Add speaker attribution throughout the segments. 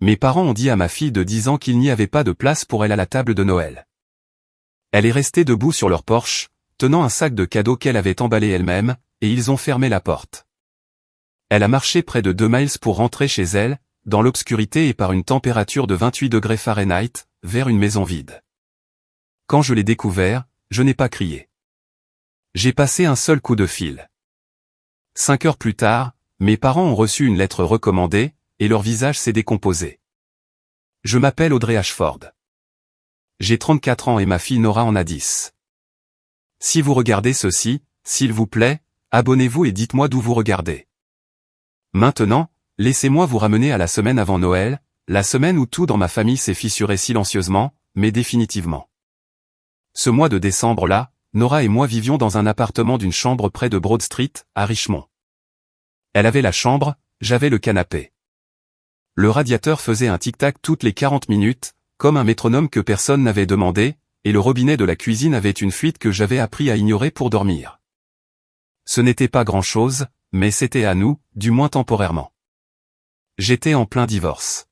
Speaker 1: Mes parents ont dit à ma fille de 10 ans qu'il n'y avait pas de place pour elle à la table de Noël. Elle est restée debout sur leur porche, tenant un sac de cadeaux qu'elle avait emballé elle-même, et ils ont fermé la porte. Elle a marché près de 2 miles pour rentrer chez elle, dans l'obscurité et par une température de 28 degrés Fahrenheit, vers une maison vide. Quand je l'ai découvert, je n'ai pas crié. J'ai passé un seul coup de fil. 5 heures plus tard, mes parents ont reçu une lettre recommandée, et leur visage s'est décomposé. Je m'appelle Audrey Ashford. J'ai 34 ans et ma fille Nora en a 10. Si vous regardez ceci, s'il vous plaît, abonnez-vous et dites-moi d'où vous regardez. Maintenant, laissez-moi vous ramener à la semaine avant Noël, la semaine où tout dans ma famille s'est fissuré silencieusement, mais définitivement. Ce mois de décembre-là, Nora et moi vivions dans un appartement d'une chambre près de Broad Street, à Richmond. Elle avait la chambre, j'avais le canapé. Le radiateur faisait un tic-tac toutes les 40 minutes, comme un métronome que personne n'avait demandé, et le robinet de la cuisine avait une fuite que j'avais appris à ignorer pour dormir. Ce n'était pas grand-chose, mais c'était à nous, du moins temporairement. J'étais en plein divorce.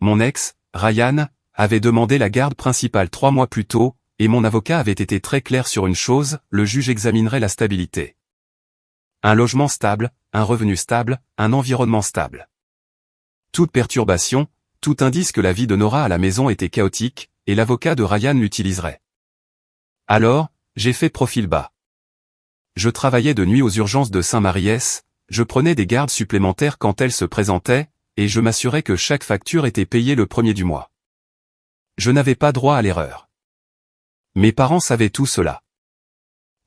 Speaker 1: Mon ex, Ryan, avait demandé la garde principale 3 mois plus tôt, et mon avocat avait été très clair sur une chose, le juge examinerait la stabilité. Un logement stable, un revenu stable, un environnement stable. Toute perturbation, tout indice que la vie de Nora à la maison était chaotique, et l'avocat de Ryan l'utiliserait. Alors, j'ai fait profil bas. Je travaillais de nuit aux urgences de Saint-Maries, je prenais des gardes supplémentaires quand elles se présentaient, et je m'assurais que chaque facture était payée le premier du mois. Je n'avais pas droit à l'erreur. Mes parents savaient tout cela.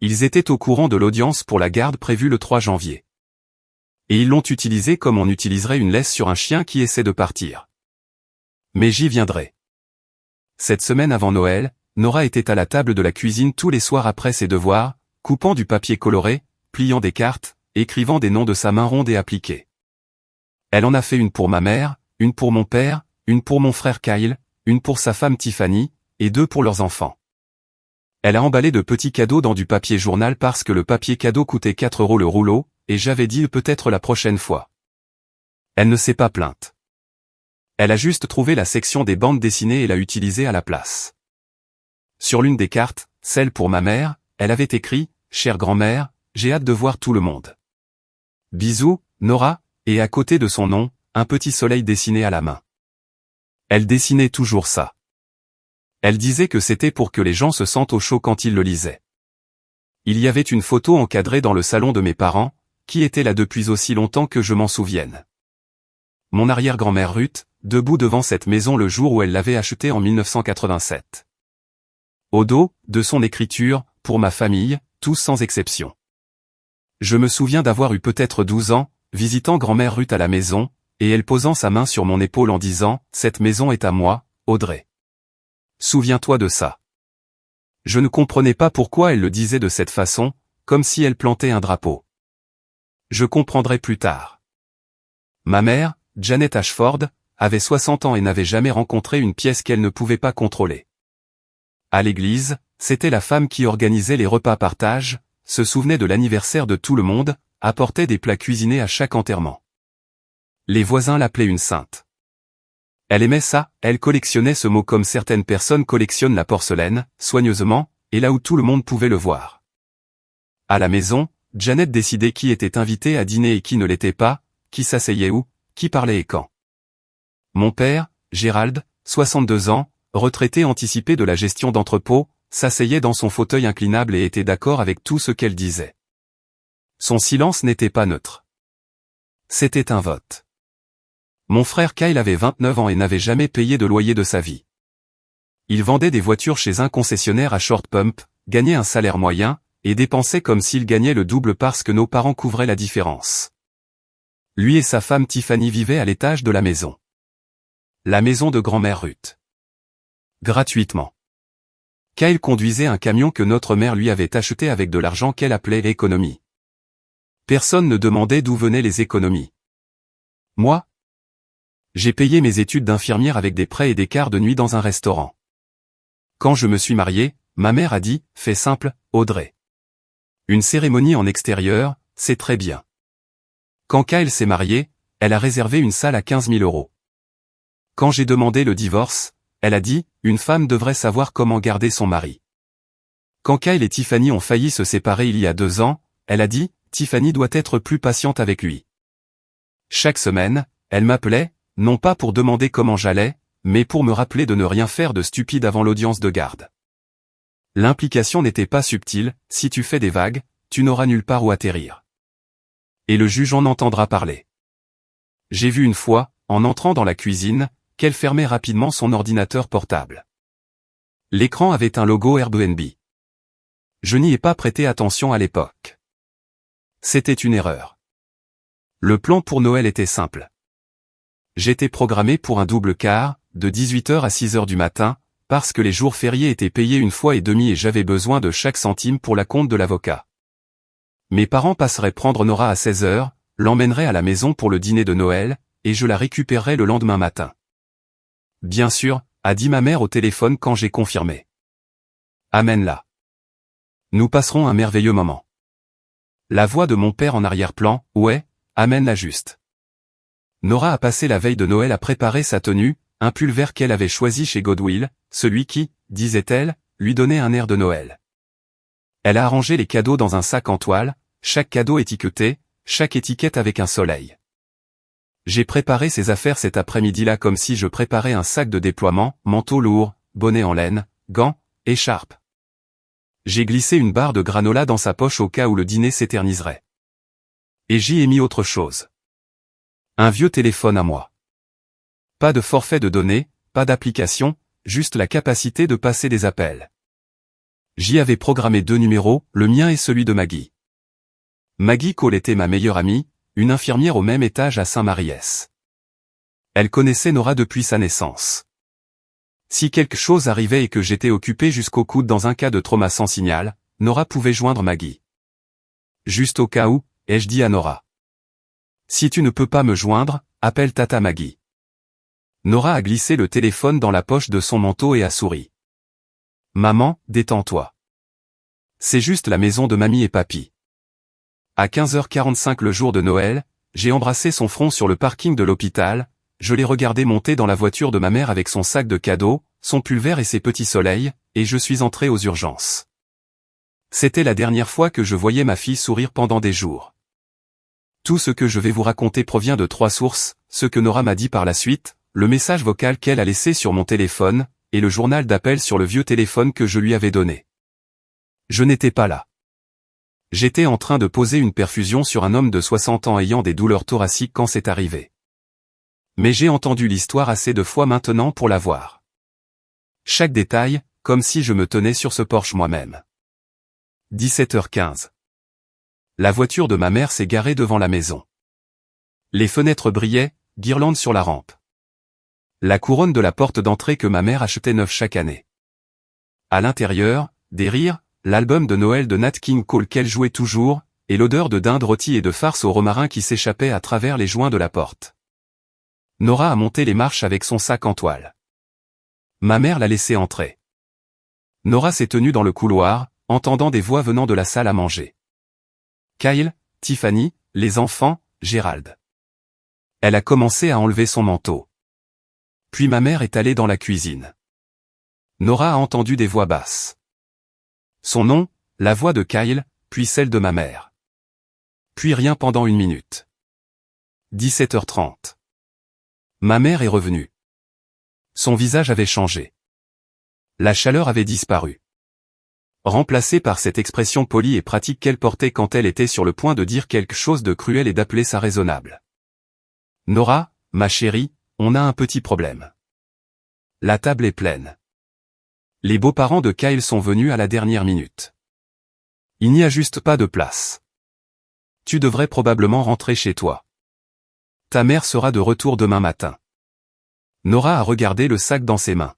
Speaker 1: Ils étaient au courant de l'audience pour la garde prévue le 3 janvier. Et ils l'ont utilisée comme on utiliserait une laisse sur un chien qui essaie de partir. Mais j'y viendrai. Cette semaine avant Noël, Nora était à la table de la cuisine tous les soirs après ses devoirs, coupant du papier coloré, pliant des cartes, écrivant des noms de sa main ronde et appliquée. Elle en a fait une pour ma mère, une pour mon père, une pour mon frère Kyle, une pour sa femme Tiffany, et 2 pour leurs enfants. Elle a emballé de petits cadeaux dans du papier journal parce que le papier cadeau coûtait 4 € le rouleau, et j'avais dit peut-être la prochaine fois. Elle ne s'est pas plainte. Elle a juste trouvé la section des bandes dessinées et l'a utilisée à la place. Sur l'une des cartes, celle pour ma mère, elle avait écrit « Chère grand-mère, j'ai hâte de voir tout le monde. Bisous, Nora », et à côté de son nom, un petit soleil dessiné à la main. Elle dessinait toujours ça. Elle disait que c'était pour que les gens se sentent au chaud quand ils le lisaient. Il y avait une photo encadrée dans le salon de mes parents, qui était là depuis aussi longtemps que je m'en souvienne. Mon arrière-grand-mère Ruth, debout devant cette maison le jour où elle l'avait achetée en 1987. Au dos, de son écriture, pour ma famille, tous sans exception. Je me souviens d'avoir eu peut-être 12 ans, visitant grand-mère Ruth à la maison, et elle posant sa main sur mon épaule en disant « Cette maison est à moi, Audrey. Souviens-toi de ça. » Je ne comprenais pas pourquoi elle le disait de cette façon, comme si elle plantait un drapeau. Je comprendrai plus tard. Ma mère, Janet Ashford, avait 60 ans et n'avait jamais rencontré une pièce qu'elle ne pouvait pas contrôler. À l'église, c'était la femme qui organisait les repas partage, se souvenait de l'anniversaire de tout le monde, apportait des plats cuisinés à chaque enterrement. Les voisins l'appelaient une sainte. Elle aimait ça, elle collectionnait ce mot comme certaines personnes collectionnent la porcelaine, soigneusement, et là où tout le monde pouvait le voir. À la maison, Janet décidait qui était invité à dîner et qui ne l'était pas, qui s'asseyait où, qui parlait et quand. Mon père, Gérald, 62 ans, retraité anticipé de la gestion d'entrepôt, s'asseyait dans son fauteuil inclinable et était d'accord avec tout ce qu'elle disait. Son silence n'était pas neutre. C'était un vote. Mon frère Kyle avait 29 ans et n'avait jamais payé de loyer de sa vie. Il vendait des voitures chez un concessionnaire à Short Pump, gagnait un salaire moyen, et dépensait comme s'il gagnait le double parce que nos parents couvraient la différence. Lui et sa femme Tiffany vivaient à l'étage de la maison. La maison de grand-mère Ruth. Gratuitement. Kyle conduisait un camion que notre mère lui avait acheté avec de l'argent qu'elle appelait l'économie. Personne ne demandait d'où venaient les économies. Moi, j'ai payé mes études d'infirmière avec des prêts et des quarts de nuit dans un restaurant. Quand je me suis marié, ma mère a dit, fais simple, Audrey. Une cérémonie en extérieur, c'est très bien. Quand Kyle s'est marié, elle a réservé une salle à 15 000 €. Quand j'ai demandé le divorce, elle a dit, une femme devrait savoir comment garder son mari. Quand Kyle et Tiffany ont failli se séparer il y a 2 ans, elle a dit, Tiffany doit être plus patiente avec lui. Chaque semaine, elle m'appelait, non pas pour demander comment j'allais, mais pour me rappeler de ne rien faire de stupide avant l'audience de garde. L'implication n'était pas subtile, si tu fais des vagues, tu n'auras nulle part où atterrir. Et le juge en entendra parler. J'ai vu une fois, en entrant dans la cuisine, qu'elle fermait rapidement son ordinateur portable. L'écran avait un logo Airbnb. Je n'y ai pas prêté attention à l'époque. C'était une erreur. Le plan pour Noël était simple. J'étais programmé pour un double quart, de 18h à 6h du matin, parce que les jours fériés étaient payés 1 fois et demie et j'avais besoin de chaque centime pour la compte de l'avocat. Mes parents passeraient prendre Nora à 16h, l'emmèneraient à la maison pour le dîner de Noël, et je la récupérerais le lendemain matin. Bien sûr, a dit ma mère au téléphone quand j'ai confirmé. Amène-la. Nous passerons un merveilleux moment. La voix de mon père en arrière-plan, ouais, amène-la juste. Nora a passé la veille de Noël à préparer sa tenue, un pull vert qu'elle avait choisi chez Goodwill, celui qui, disait-elle, lui donnait un air de Noël. Elle a arrangé les cadeaux dans un sac en toile, chaque cadeau étiqueté, chaque étiquette avec un soleil. J'ai préparé ces affaires cet après-midi-là comme si je préparais un sac de déploiement, manteau lourd, bonnet en laine, gants, écharpe. J'ai glissé une barre de granola dans sa poche au cas où le dîner s'éterniserait. Et j'y ai mis autre chose. Un vieux téléphone à moi. Pas de forfait de données, pas d'application, juste la capacité de passer des appels. J'y avais programmé 2 numéros, le mien et celui de Maggie. Maggie Cole était ma meilleure amie, une infirmière au même étage à Saint-Maries. Elle connaissait Nora depuis sa naissance. Si quelque chose arrivait et que j'étais occupé jusqu'au coude dans un cas de trauma sans signal, Nora pouvait joindre Maggie. Juste au cas où, ai-je dit à Nora. Si tu ne peux pas me joindre, appelle Tata Maggie. Nora a glissé le téléphone dans la poche de son manteau et a souri. Maman, détends-toi. C'est juste la maison de mamie et papy. À 15h45 le jour de Noël, j'ai embrassé son front sur le parking de l'hôpital, je l'ai regardé monter dans la voiture de ma mère avec son sac de cadeaux, son pull vert et ses petits soleils, et je suis entré aux urgences. C'était la dernière fois que je voyais ma fille sourire pendant des jours. Tout ce que je vais vous raconter provient de 3 sources, ce que Nora m'a dit par la suite, le message vocal qu'elle a laissé sur mon téléphone, et le journal d'appel sur le vieux téléphone que je lui avais donné. Je n'étais pas là. J'étais en train de poser une perfusion sur un homme de 60 ans ayant des douleurs thoraciques quand c'est arrivé. Mais j'ai entendu l'histoire assez de fois maintenant pour la voir. Chaque détail, comme si je me tenais sur ce porche moi-même. 17h15. La voiture de ma mère s'est garée devant la maison. Les fenêtres brillaient, guirlandes sur la rampe. La couronne de la porte d'entrée que ma mère achetait neuve chaque année. À l'intérieur, des rires, l'album de Noël de Nat King Cole qu'elle jouait toujours, et l'odeur de dinde rôtie et de farce au romarin qui s'échappait à travers les joints de la porte. Nora a monté les marches avec son sac en toile. Ma mère l'a laissé entrer. Nora s'est tenue dans le couloir, entendant des voix venant de la salle à manger. Kyle, Tiffany, les enfants, Gérald. Elle a commencé à enlever son manteau. Puis ma mère est allée dans la cuisine. Nora a entendu des voix basses. Son nom, la voix de Kyle, puis celle de ma mère. Puis rien pendant 1 minute. 17h30. Ma mère est revenue. Son visage avait changé. La chaleur avait disparu. Remplacée par cette expression polie et pratique qu'elle portait quand elle était sur le point de dire quelque chose de cruel et d'appeler ça raisonnable. Nora, ma chérie, on a un petit problème. La table est pleine. Les beaux-parents de Kyle sont venus à la dernière minute. Il n'y a juste pas de place. Tu devrais probablement rentrer chez toi. Ta mère sera de retour demain matin. Nora a regardé le sac dans ses mains.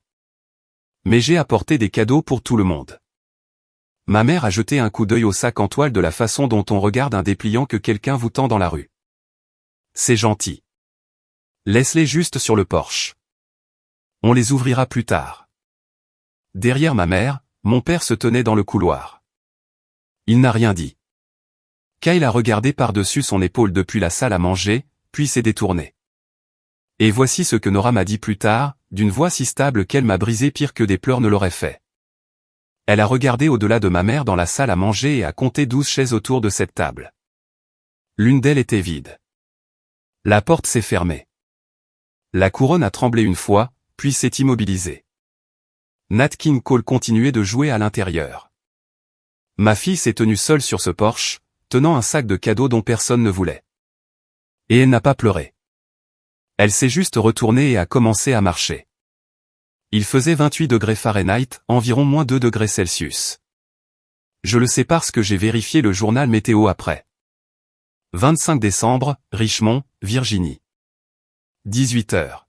Speaker 1: Mais j'ai apporté des cadeaux pour tout le monde. Ma mère a jeté un coup d'œil au sac en toile de la façon dont on regarde un dépliant que quelqu'un vous tend dans la rue. C'est gentil. Laisse-les juste sur le porche. On les ouvrira plus tard. Derrière ma mère, mon père se tenait dans le couloir. Il n'a rien dit. Kyle a regardé par-dessus son épaule depuis la salle à manger, puis s'est détourné. Et voici ce que Nora m'a dit plus tard, d'une voix si stable qu'elle m'a brisé pire que des pleurs ne l'auraient fait. Elle a regardé au-delà de ma mère dans la salle à manger et a compté 12 chaises autour de cette table. L'une d'elles était vide. La porte s'est fermée. La couronne a tremblé une fois, puis s'est immobilisée. Nat King Cole continuait de jouer à l'intérieur. Ma fille s'est tenue seule sur ce porche, tenant un sac de cadeaux dont personne ne voulait. Et elle n'a pas pleuré. Elle s'est juste retournée et a commencé à marcher. Il faisait 28 degrés Fahrenheit, environ moins 2 degrés Celsius. Je le sais parce que j'ai vérifié le journal météo après. 25 décembre, Richmond, Virginie. 18 heures.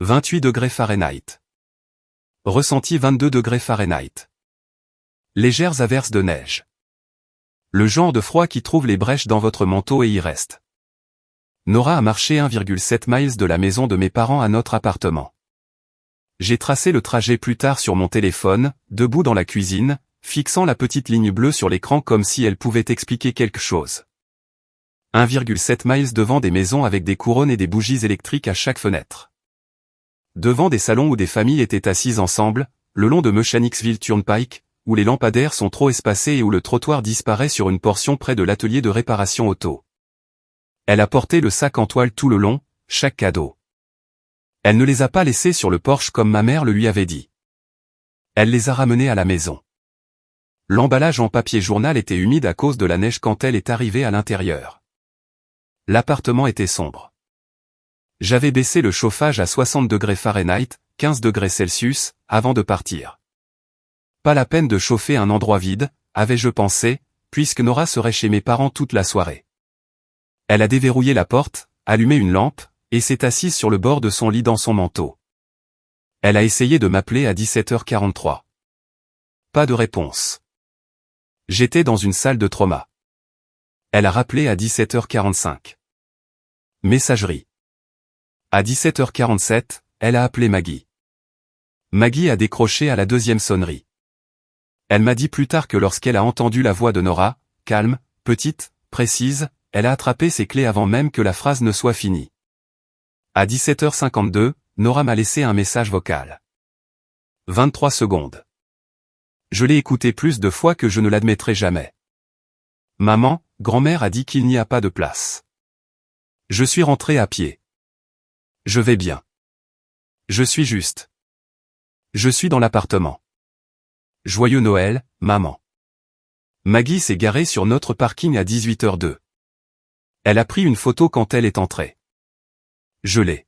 Speaker 1: 28 degrés Fahrenheit. Ressenti 22 degrés Fahrenheit. Légères averses de neige. Le genre de froid qui trouve les brèches dans votre manteau et y reste. Nora a marché 1,7 miles de la maison de mes parents à notre appartement. J'ai tracé le trajet plus tard sur mon téléphone, debout dans la cuisine, fixant la petite ligne bleue sur l'écran comme si elle pouvait expliquer quelque chose. 1,7 miles devant des maisons avec des couronnes et des bougies électriques à chaque fenêtre. Devant des salons où des familles étaient assises ensemble, le long de Mechanicsville Turnpike, où les lampadaires sont trop espacés et où le trottoir disparaît sur une portion près de l'atelier de réparation auto. Elle a porté le sac en toile tout le long, chaque cadeau. Elle ne les a pas laissés sur le porche comme ma mère le lui avait dit. Elle les a ramenés à la maison. L'emballage en papier journal était humide à cause de la neige quand elle est arrivée à l'intérieur. L'appartement était sombre. J'avais baissé le chauffage à 60 degrés Fahrenheit, 15 degrés Celsius, avant de partir. Pas la peine de chauffer un endroit vide, avais-je pensé, puisque Nora serait chez mes parents toute la soirée. Elle a déverrouillé la porte, allumé une lampe, et s'est assise sur le bord de son lit dans son manteau. Elle a essayé de m'appeler à 17h43. Pas de réponse. J'étais dans une salle de trauma. Elle a rappelé à 17h45. Messagerie. À 17h47, elle a appelé Maggie. Maggie a décroché à la deuxième sonnerie. Elle m'a dit plus tard que lorsqu'elle a entendu la voix de Nora, calme, petite, précise, elle a attrapé ses clés avant même que la phrase ne soit finie. À 17h52, Nora m'a laissé un message vocal. 23 secondes. Je l'ai écouté plus de fois que je ne l'admettrai jamais. Maman, grand-mère a dit qu'il n'y a pas de place. Je suis rentré à pied. Je vais bien. Je suis juste. Je suis dans l'appartement. Joyeux Noël, maman. Maggie s'est garée sur notre parking à 18h02. Elle a pris une photo quand elle est entrée. Je l'ai.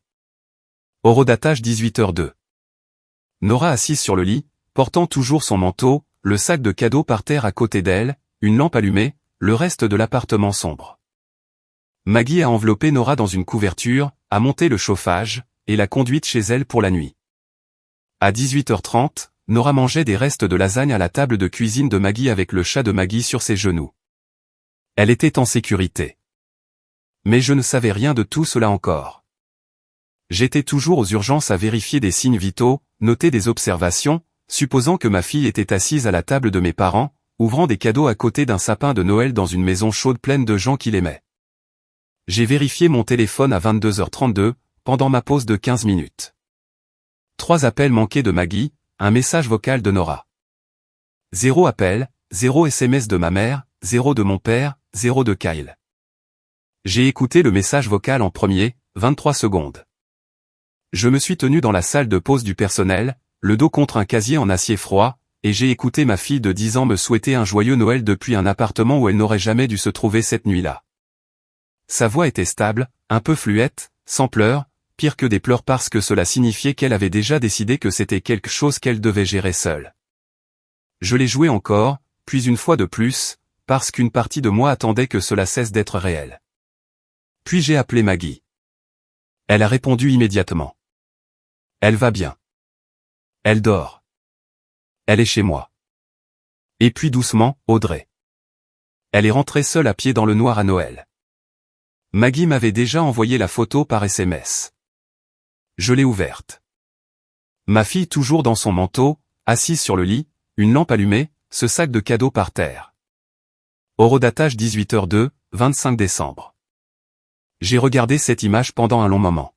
Speaker 1: Horodatage 18h02. Nora assise sur le lit, portant toujours son manteau, le sac de cadeaux par terre à côté d'elle, une lampe allumée, le reste de l'appartement sombre. Maggie a enveloppé Nora dans une couverture, a monté le chauffage, et l'a conduite chez elle pour la nuit. À 18h30, Nora mangeait des restes de lasagne à la table de cuisine de Maggie avec le chat de Maggie sur ses genoux. Elle était en sécurité. Mais je ne savais rien de tout cela encore. J'étais toujours aux urgences à vérifier des signes vitaux, noter des observations, supposant que ma fille était assise à la table de mes parents, ouvrant des cadeaux à côté d'un sapin de Noël dans une maison chaude pleine de gens qui l'aimaient. J'ai vérifié mon téléphone à 22h32, pendant ma pause de 15 minutes. 3 appels manqués de Maggie, un message vocal de Nora. 0 appel, 0 SMS de ma mère, 0 de mon père, 0 de Kyle. J'ai écouté le message vocal en premier, 23 secondes. Je me suis tenu dans la salle de pause du personnel, le dos contre un casier en acier froid, et j'ai écouté ma fille de 10 ans me souhaiter un joyeux Noël depuis un appartement où elle n'aurait jamais dû se trouver cette nuit-là. Sa voix était stable, un peu fluette, sans pleurs, pire que des pleurs parce que cela signifiait qu'elle avait déjà décidé que c'était quelque chose qu'elle devait gérer seule. Je l'ai joué encore, puis une fois de plus, parce qu'une partie de moi attendait que cela cesse d'être réel. Puis j'ai appelé Maggie. Elle a répondu immédiatement. Elle va bien. Elle dort. Elle est chez moi. Et puis doucement, Audrey. Elle est rentrée seule à pied dans le noir à Noël. Maggie m'avait déjà envoyé la photo par SMS. Je l'ai ouverte. Ma fille toujours dans son manteau, assise sur le lit, une lampe allumée, ce sac de cadeaux par terre. Horodatage 18h02, 25 décembre. J'ai regardé cette image pendant un long moment.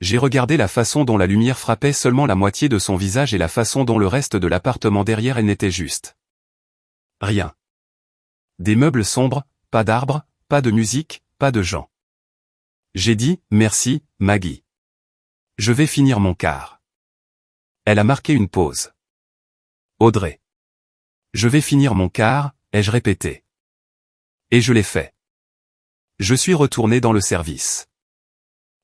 Speaker 1: J'ai regardé la façon dont la lumière frappait seulement la moitié de son visage et la façon dont le reste de l'appartement derrière elle n'était juste rien. Des meubles sombres, pas d'arbres, pas de musique, pas de gens. J'ai dit, merci, Maggie. Je vais finir mon quart. Elle a marqué une pause. Audrey. Je vais finir mon quart, ai-je répété. Et je l'ai fait. Je suis retourné dans le service.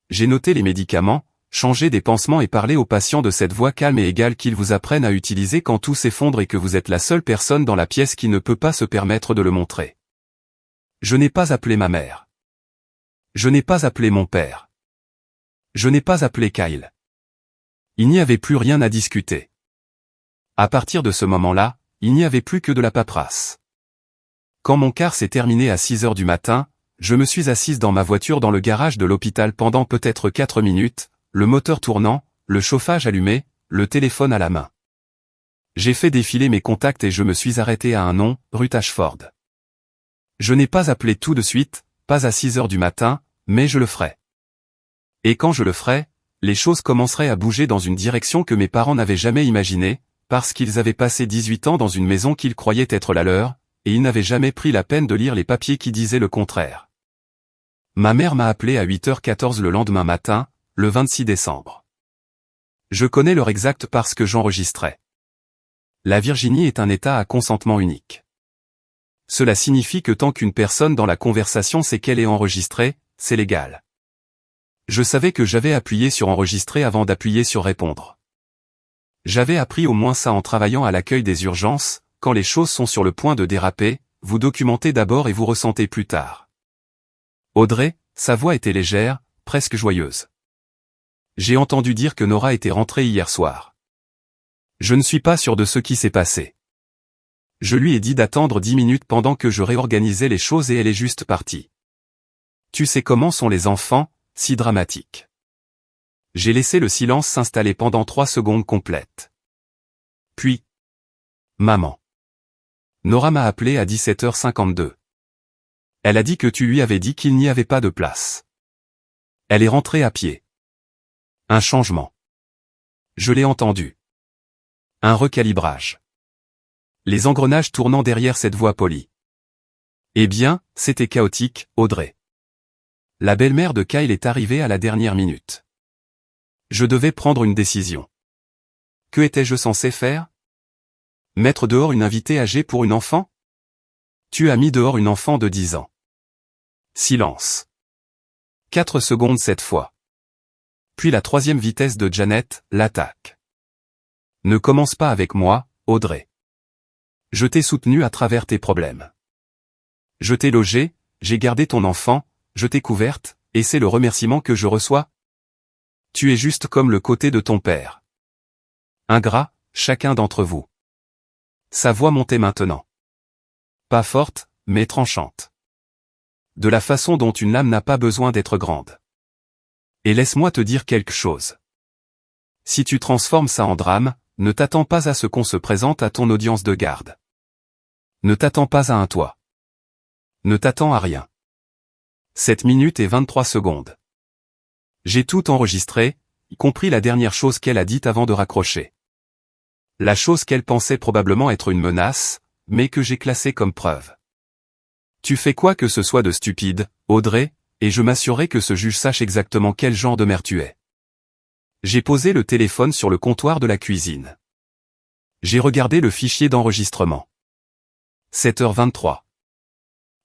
Speaker 1: J'ai noté les médicaments, changé des pansements et parlé aux patients de cette voix calme et égale qu'ils vous apprennent à utiliser quand tout s'effondre et que vous êtes la seule personne dans la pièce qui ne peut pas se permettre de le montrer. Je n'ai pas appelé ma mère. Je n'ai pas appelé mon père. Je n'ai pas appelé Kyle. Il n'y avait plus rien à discuter. À partir de ce moment-là, il n'y avait plus que de la paperasse. Quand mon quart s'est terminé à 6 heures du matin, je me suis assise dans ma voiture dans le garage de l'hôpital pendant peut-être 4 minutes, le moteur tournant, le chauffage allumé, le téléphone à la main. J'ai fait défiler mes contacts et je me suis arrêté à un nom, Ruth Ashford. Je n'ai pas appelé tout de suite, pas à 6 heures du matin, mais je le ferai. Et quand je le ferai, les choses commenceraient à bouger dans une direction que mes parents n'avaient jamais imaginée, parce qu'ils avaient passé 18 ans dans une maison qu'ils croyaient être la leur, et ils n'avaient jamais pris la peine de lire les papiers qui disaient le contraire. Ma mère m'a appelé à 8h14 le lendemain matin, le 26 décembre. Je connais l'heure exacte parce que j'enregistrais. La Virginie est un État à consentement unique. Cela signifie que tant qu'une personne dans la conversation sait qu'elle est enregistrée, c'est légal. Je savais que j'avais appuyé sur enregistrer avant d'appuyer sur répondre. J'avais appris au moins ça en travaillant à l'accueil des urgences, quand les choses sont sur le point de déraper, vous documentez d'abord et vous ressentez plus tard. Audrey, sa voix était légère, presque joyeuse. J'ai entendu dire que Nora était rentrée hier soir. Je ne suis pas sûr de ce qui s'est passé. Je lui ai dit d'attendre 10 minutes pendant que je réorganisais les choses et elle est juste partie. Tu sais comment sont les enfants, si dramatiques. J'ai laissé le silence s'installer pendant 3 secondes complètes. Puis, maman. Nora m'a appelé à 17h52. Elle a dit que tu lui avais dit qu'il n'y avait pas de place. Elle est rentrée à pied. Un changement. Je l'ai entendu. Un recalibrage. Les engrenages tournant derrière cette voix polie. Eh bien, c'était chaotique, Audrey. La belle-mère de Kyle est arrivée à la dernière minute. Je devais prendre une décision. Que étais-je censé faire? Mettre dehors une invitée âgée pour une enfant? Tu as mis dehors une enfant de 10 ans. Silence. 4 secondes cette fois. Puis la 3e vitesse de Janet, l'attaque. Ne commence pas avec moi, Audrey. Je t'ai soutenu à travers tes problèmes. Je t'ai logé, j'ai gardé ton enfant, je t'ai couverte, et c'est le remerciement que je reçois? Tu es juste comme le côté de ton père. Ingrat, chacun d'entre vous. Sa voix montait maintenant. Pas forte, mais tranchante. De la façon dont une lame n'a pas besoin d'être grande. Et laisse-moi te dire quelque chose. Si tu transformes ça en drame, ne t'attends pas à ce qu'on se présente à ton audience de garde. Ne t'attends pas à un toit. Ne t'attends à rien. 7 minutes et 23 secondes. J'ai tout enregistré, y compris la dernière chose qu'elle a dite avant de raccrocher. La chose qu'elle pensait probablement être une menace, mais que j'ai classée comme preuve. Tu fais quoi que ce soit de stupide, Audrey, et je m'assurerai que ce juge sache exactement quel genre de mère tu es. J'ai posé le téléphone sur le comptoir de la cuisine. J'ai regardé le fichier d'enregistrement. 7h23.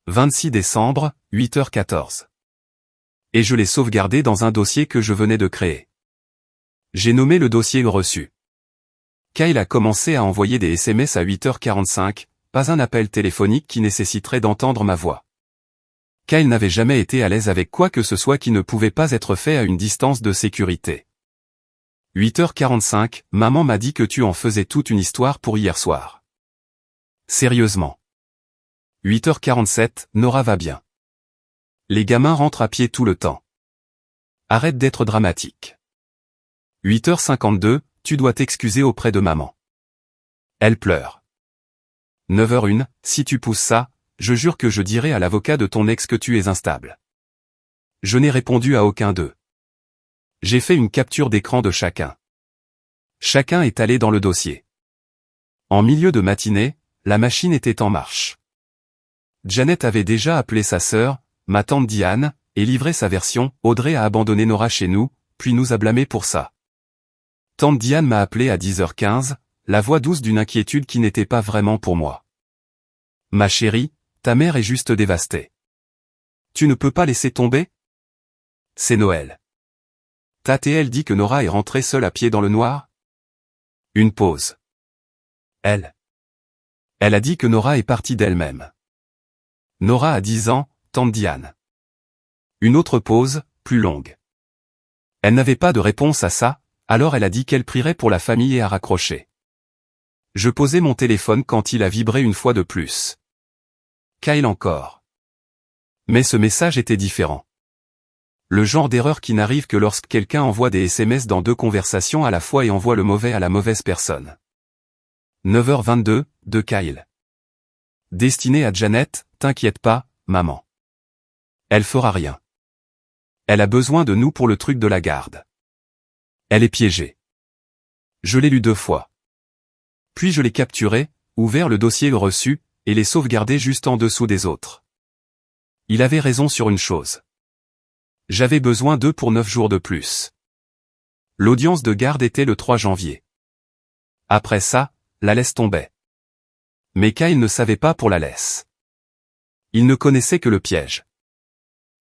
Speaker 1: 26 décembre, 8h14. Et je l'ai sauvegardé dans un dossier que je venais de créer. J'ai nommé le dossier reçu. Kyle a commencé à envoyer des SMS à 8h45, pas un appel téléphonique qui nécessiterait d'entendre ma voix. Kyle n'avait jamais été à l'aise avec quoi que ce soit qui ne pouvait pas être fait à une distance de sécurité. 8h45, maman m'a dit que tu en faisais toute une histoire pour hier soir. Sérieusement. 8h47, Nora va bien. Les gamins rentrent à pied tout le temps. Arrête d'être dramatique. 8h52, tu dois t'excuser auprès de maman. Elle pleure. 9h01, si tu pousses ça, je jure que je dirai à l'avocat de ton ex que tu es instable. Je n'ai répondu à aucun d'eux. J'ai fait une capture d'écran de chacun. Chacun est allé dans le dossier. En milieu de matinée, la machine était en marche. Janet avait déjà appelé sa sœur, ma tante Diane, et livré sa version. Audrey a abandonné Nora chez nous, puis nous a blâmés pour ça. Tante Diane m'a appelé à 10h15, la voix douce d'une inquiétude qui n'était pas vraiment pour moi. Ma chérie, ta mère est juste dévastée. Tu ne peux pas laisser tomber? C'est Noël. Tate dit que Nora est rentrée seule à pied dans le noir? Une pause. Elle a dit que Nora est partie d'elle-même. Nora a 10 ans, tante Diane. Une autre pause, plus longue. Elle n'avait pas de réponse à ça, alors elle a dit qu'elle prierait pour la famille et a raccroché. Je posais mon téléphone quand il a vibré une fois de plus. Kyle encore. Mais ce message était différent. Le genre d'erreur qui n'arrive que lorsque quelqu'un envoie des SMS dans 2 conversations à la fois et envoie le mauvais à la mauvaise personne. 9h22, de Kyle. Destiné à Janet, t'inquiète pas, maman. Elle fera rien. Elle a besoin de nous pour le truc de la garde. Elle est piégée. Je l'ai lu 2 fois. Puis je l'ai capturé, ouvert le dossier reçu, et l'ai sauvegardé juste en dessous des autres. Il avait raison sur une chose. J'avais besoin d'eux pour 9 jours de plus. L'audience de garde était le 3 janvier. Après ça, la laisse tombait. Mais Kyle ne savait pas pour la laisse. Il ne connaissait que le piège.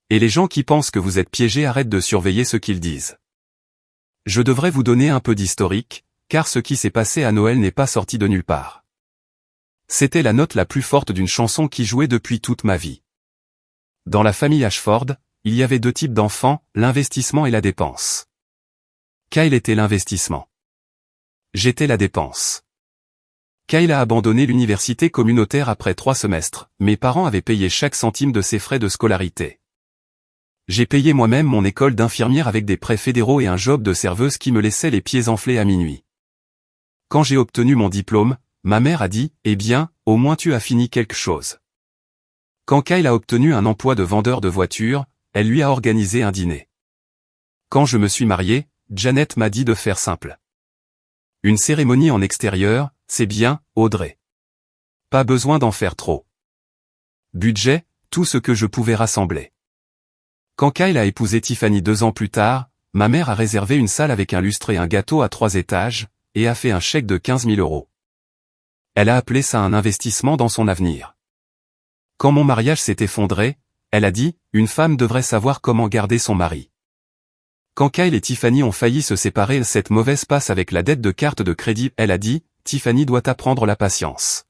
Speaker 1: Et les gens qui pensent que vous êtes piégé arrêtent de surveiller ce qu'ils disent. Je devrais vous donner un peu d'historique, car ce qui s'est passé à Noël n'est pas sorti de nulle part. C'était la note la plus forte d'une chanson qui jouait depuis toute ma vie. Dans la famille Ashford, il y avait 2 types d'enfants, l'investissement et la dépense. Kyle était l'investissement. J'étais la dépense. Kyle a abandonné l'université communautaire après 3 semestres, mes parents avaient payé chaque centime de ses frais de scolarité. J'ai payé moi-même mon école d'infirmière avec des prêts fédéraux et un job de serveuse qui me laissait les pieds enflés à minuit. Quand j'ai obtenu mon diplôme, ma mère a dit « Eh bien, au moins tu as fini quelque chose ». Quand Kyle a obtenu un emploi de vendeur de voitures, elle lui a organisé un dîner. Quand je me suis marié, Janet m'a dit de faire simple. Une cérémonie en extérieur, c'est bien, Audrey. Pas besoin d'en faire trop. Budget, tout ce que je pouvais rassembler. Quand Kyle a épousé Tiffany 2 ans plus tard, ma mère a réservé une salle avec un lustre et un gâteau à 3 étages, et a fait un chèque de 15 000 €. Elle a appelé ça un investissement dans son avenir. Quand mon mariage s'est effondré, elle a dit, une femme devrait savoir comment garder son mari. Quand Kyle et Tiffany ont failli se séparer, cette mauvaise passe avec la dette de carte de crédit, elle a dit, Tiffany doit apprendre la patience.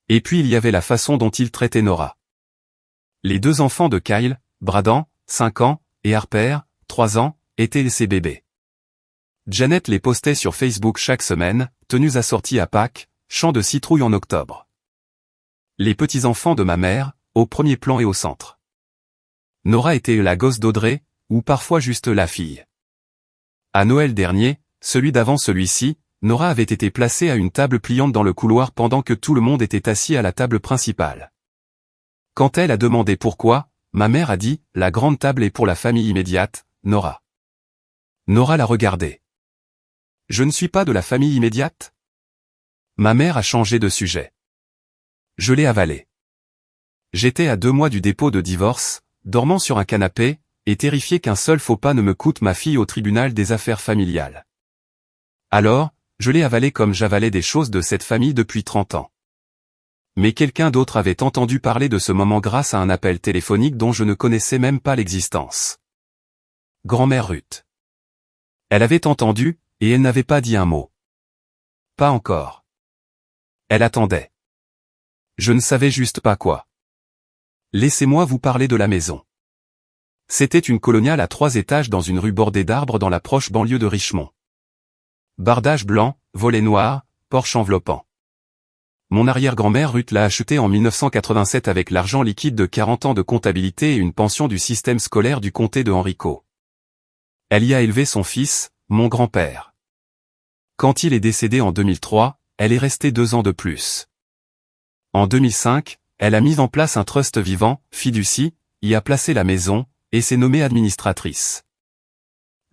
Speaker 1: Et puis il y avait la façon dont il traitait Nora. Les 2 enfants de Kyle, Braden, 5 ans, et Harper, 3 ans, étaient ses bébés. Janet les postait sur Facebook chaque semaine, tenues assorties à Pâques, chants de citrouille en octobre. Les petits-enfants de ma mère, au premier plan et au centre. Nora était la gosse d'Audrey, ou parfois juste la fille. À Noël dernier, celui d'avant celui-ci, Nora avait été placée à une table pliante dans le couloir pendant que tout le monde était assis à la table principale. Quand elle a demandé pourquoi, ma mère a dit, la grande table est pour la famille immédiate, Nora. Nora l'a regardée. Je ne suis pas de la famille immédiate? Ma mère a changé de sujet. Je l'ai avalé. J'étais à 2 mois du dépôt de divorce, dormant sur un canapé, et terrifié qu'un seul faux pas ne me coûte ma fille au tribunal des affaires familiales. Alors, je l'ai avalé comme j'avalais des choses de cette famille depuis 30 ans. Mais quelqu'un d'autre avait entendu parler de ce moment grâce à un appel téléphonique dont je ne connaissais même pas l'existence. Grand-mère Ruth. Elle avait entendu, et elle n'avait pas dit un mot. Pas encore. Elle attendait. Je ne savais juste pas quoi. Laissez-moi vous parler de la maison. C'était une coloniale à 3 étages dans une rue bordée d'arbres dans la proche banlieue de Richmond. Bardage blanc, volets noirs, porche enveloppant. Mon arrière-grand-mère Ruth l'a acheté en 1987 avec l'argent liquide de 40 ans de comptabilité et une pension du système scolaire du comté de Henrico. Elle y a élevé son fils, mon grand-père. Quand il est décédé en 2003, elle est restée 2 ans de plus. En 2005, elle a mis en place un trust vivant, Fiducie, y a placé la maison, et s'est nommée administratrice.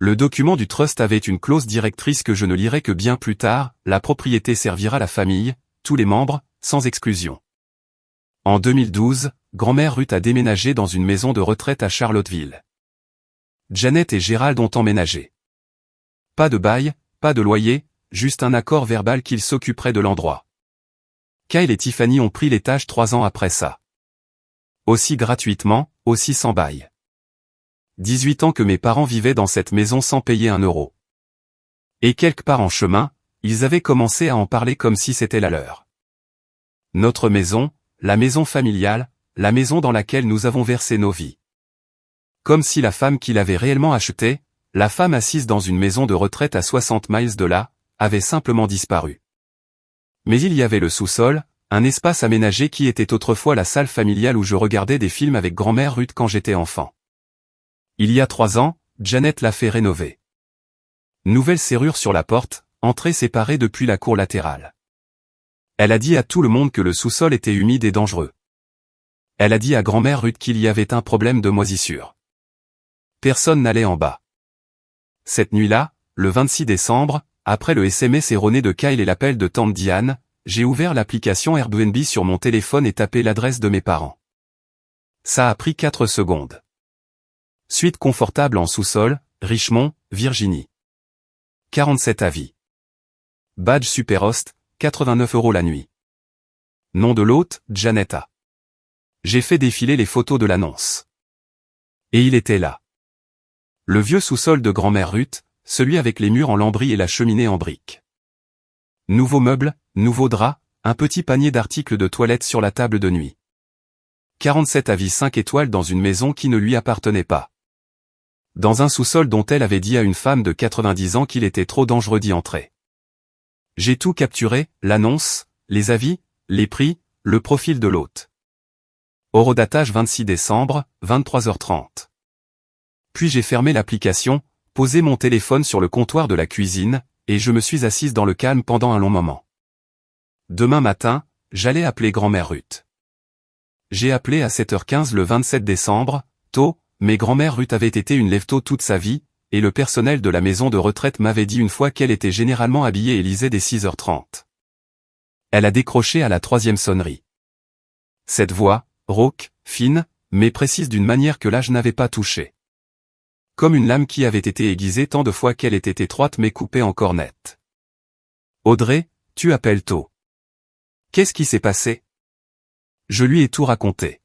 Speaker 1: Le document du trust avait une clause directrice que je ne lirai que bien plus tard, la propriété servira la famille, tous les membres, sans exclusion. En 2012, grand-mère Ruth a déménagé dans une maison de retraite à Charlottesville. Janet et Gérald ont emménagé. Pas de bail, pas de loyer, juste un accord verbal qu'ils s'occuperaient de l'endroit. Kyle et Tiffany ont pris l'étage 3 ans après ça. Aussi gratuitement, aussi sans bail. 18 ans que mes parents vivaient dans cette maison sans payer 1 euro. Et quelque part en chemin, ils avaient commencé à en parler comme si c'était la leur. Notre maison, la maison familiale, la maison dans laquelle nous avons versé nos vies. Comme si la femme qui l'avait réellement achetée, la femme assise dans une maison de retraite à 60 miles de là, avait simplement disparu. Mais il y avait le sous-sol, un espace aménagé qui était autrefois la salle familiale où je regardais des films avec grand-mère Ruth quand j'étais enfant. Il y a 3 ans, Janet l'a fait rénover. Nouvelle serrure sur la porte, entrée séparée depuis la cour latérale. Elle a dit à tout le monde que le sous-sol était humide et dangereux. Elle a dit à grand-mère Ruth qu'il y avait un problème de moisissure. Personne n'allait en bas. Cette nuit-là, le 26 décembre, après le SMS erroné de Kyle et l'appel de tante Diane, j'ai ouvert l'application Airbnb sur mon téléphone et tapé l'adresse de mes parents. Ça a pris 4 secondes. Suite confortable en sous-sol, Richmond, Virginie. 47 avis. Badge Superhost, 89 € la nuit. Nom de l'hôte, Janetta. J'ai fait défiler les photos de l'annonce. Et il était là. Le vieux sous-sol de grand-mère Ruth, celui avec les murs en lambris et la cheminée en briques. Nouveaux meubles, nouveaux draps, un petit panier d'articles de toilette sur la table de nuit. 47 avis 5 étoiles dans une maison qui ne lui appartenait pas. Dans un sous-sol dont elle avait dit à une femme de 90 ans qu'il était trop dangereux d'y entrer. J'ai tout capturé, l'annonce, les avis, les prix, le profil de l'hôte. Horodatage 26 décembre, 23h30. Puis j'ai fermé l'application, posé mon téléphone sur le comptoir de la cuisine, et je me suis assise dans le calme pendant un long moment. Demain matin, j'allais appeler grand-mère Ruth. J'ai appelé à 7h15 le 27 décembre, tôt, mais grand-mère Ruth avait été une lève-tôt toute sa vie, et le personnel de la maison de retraite m'avait dit une fois qu'elle était généralement habillée et lisait dès 6h30. Elle a décroché à la 3e sonnerie. Cette voix, rauque, fine, mais précise d'une manière que l'âge n'avait pas touchée. Comme une lame qui avait été aiguisée tant de fois qu'elle était étroite mais coupée encore nette. Audrey, tu appelles tôt. Qu'est-ce qui s'est passé? Je lui ai tout raconté.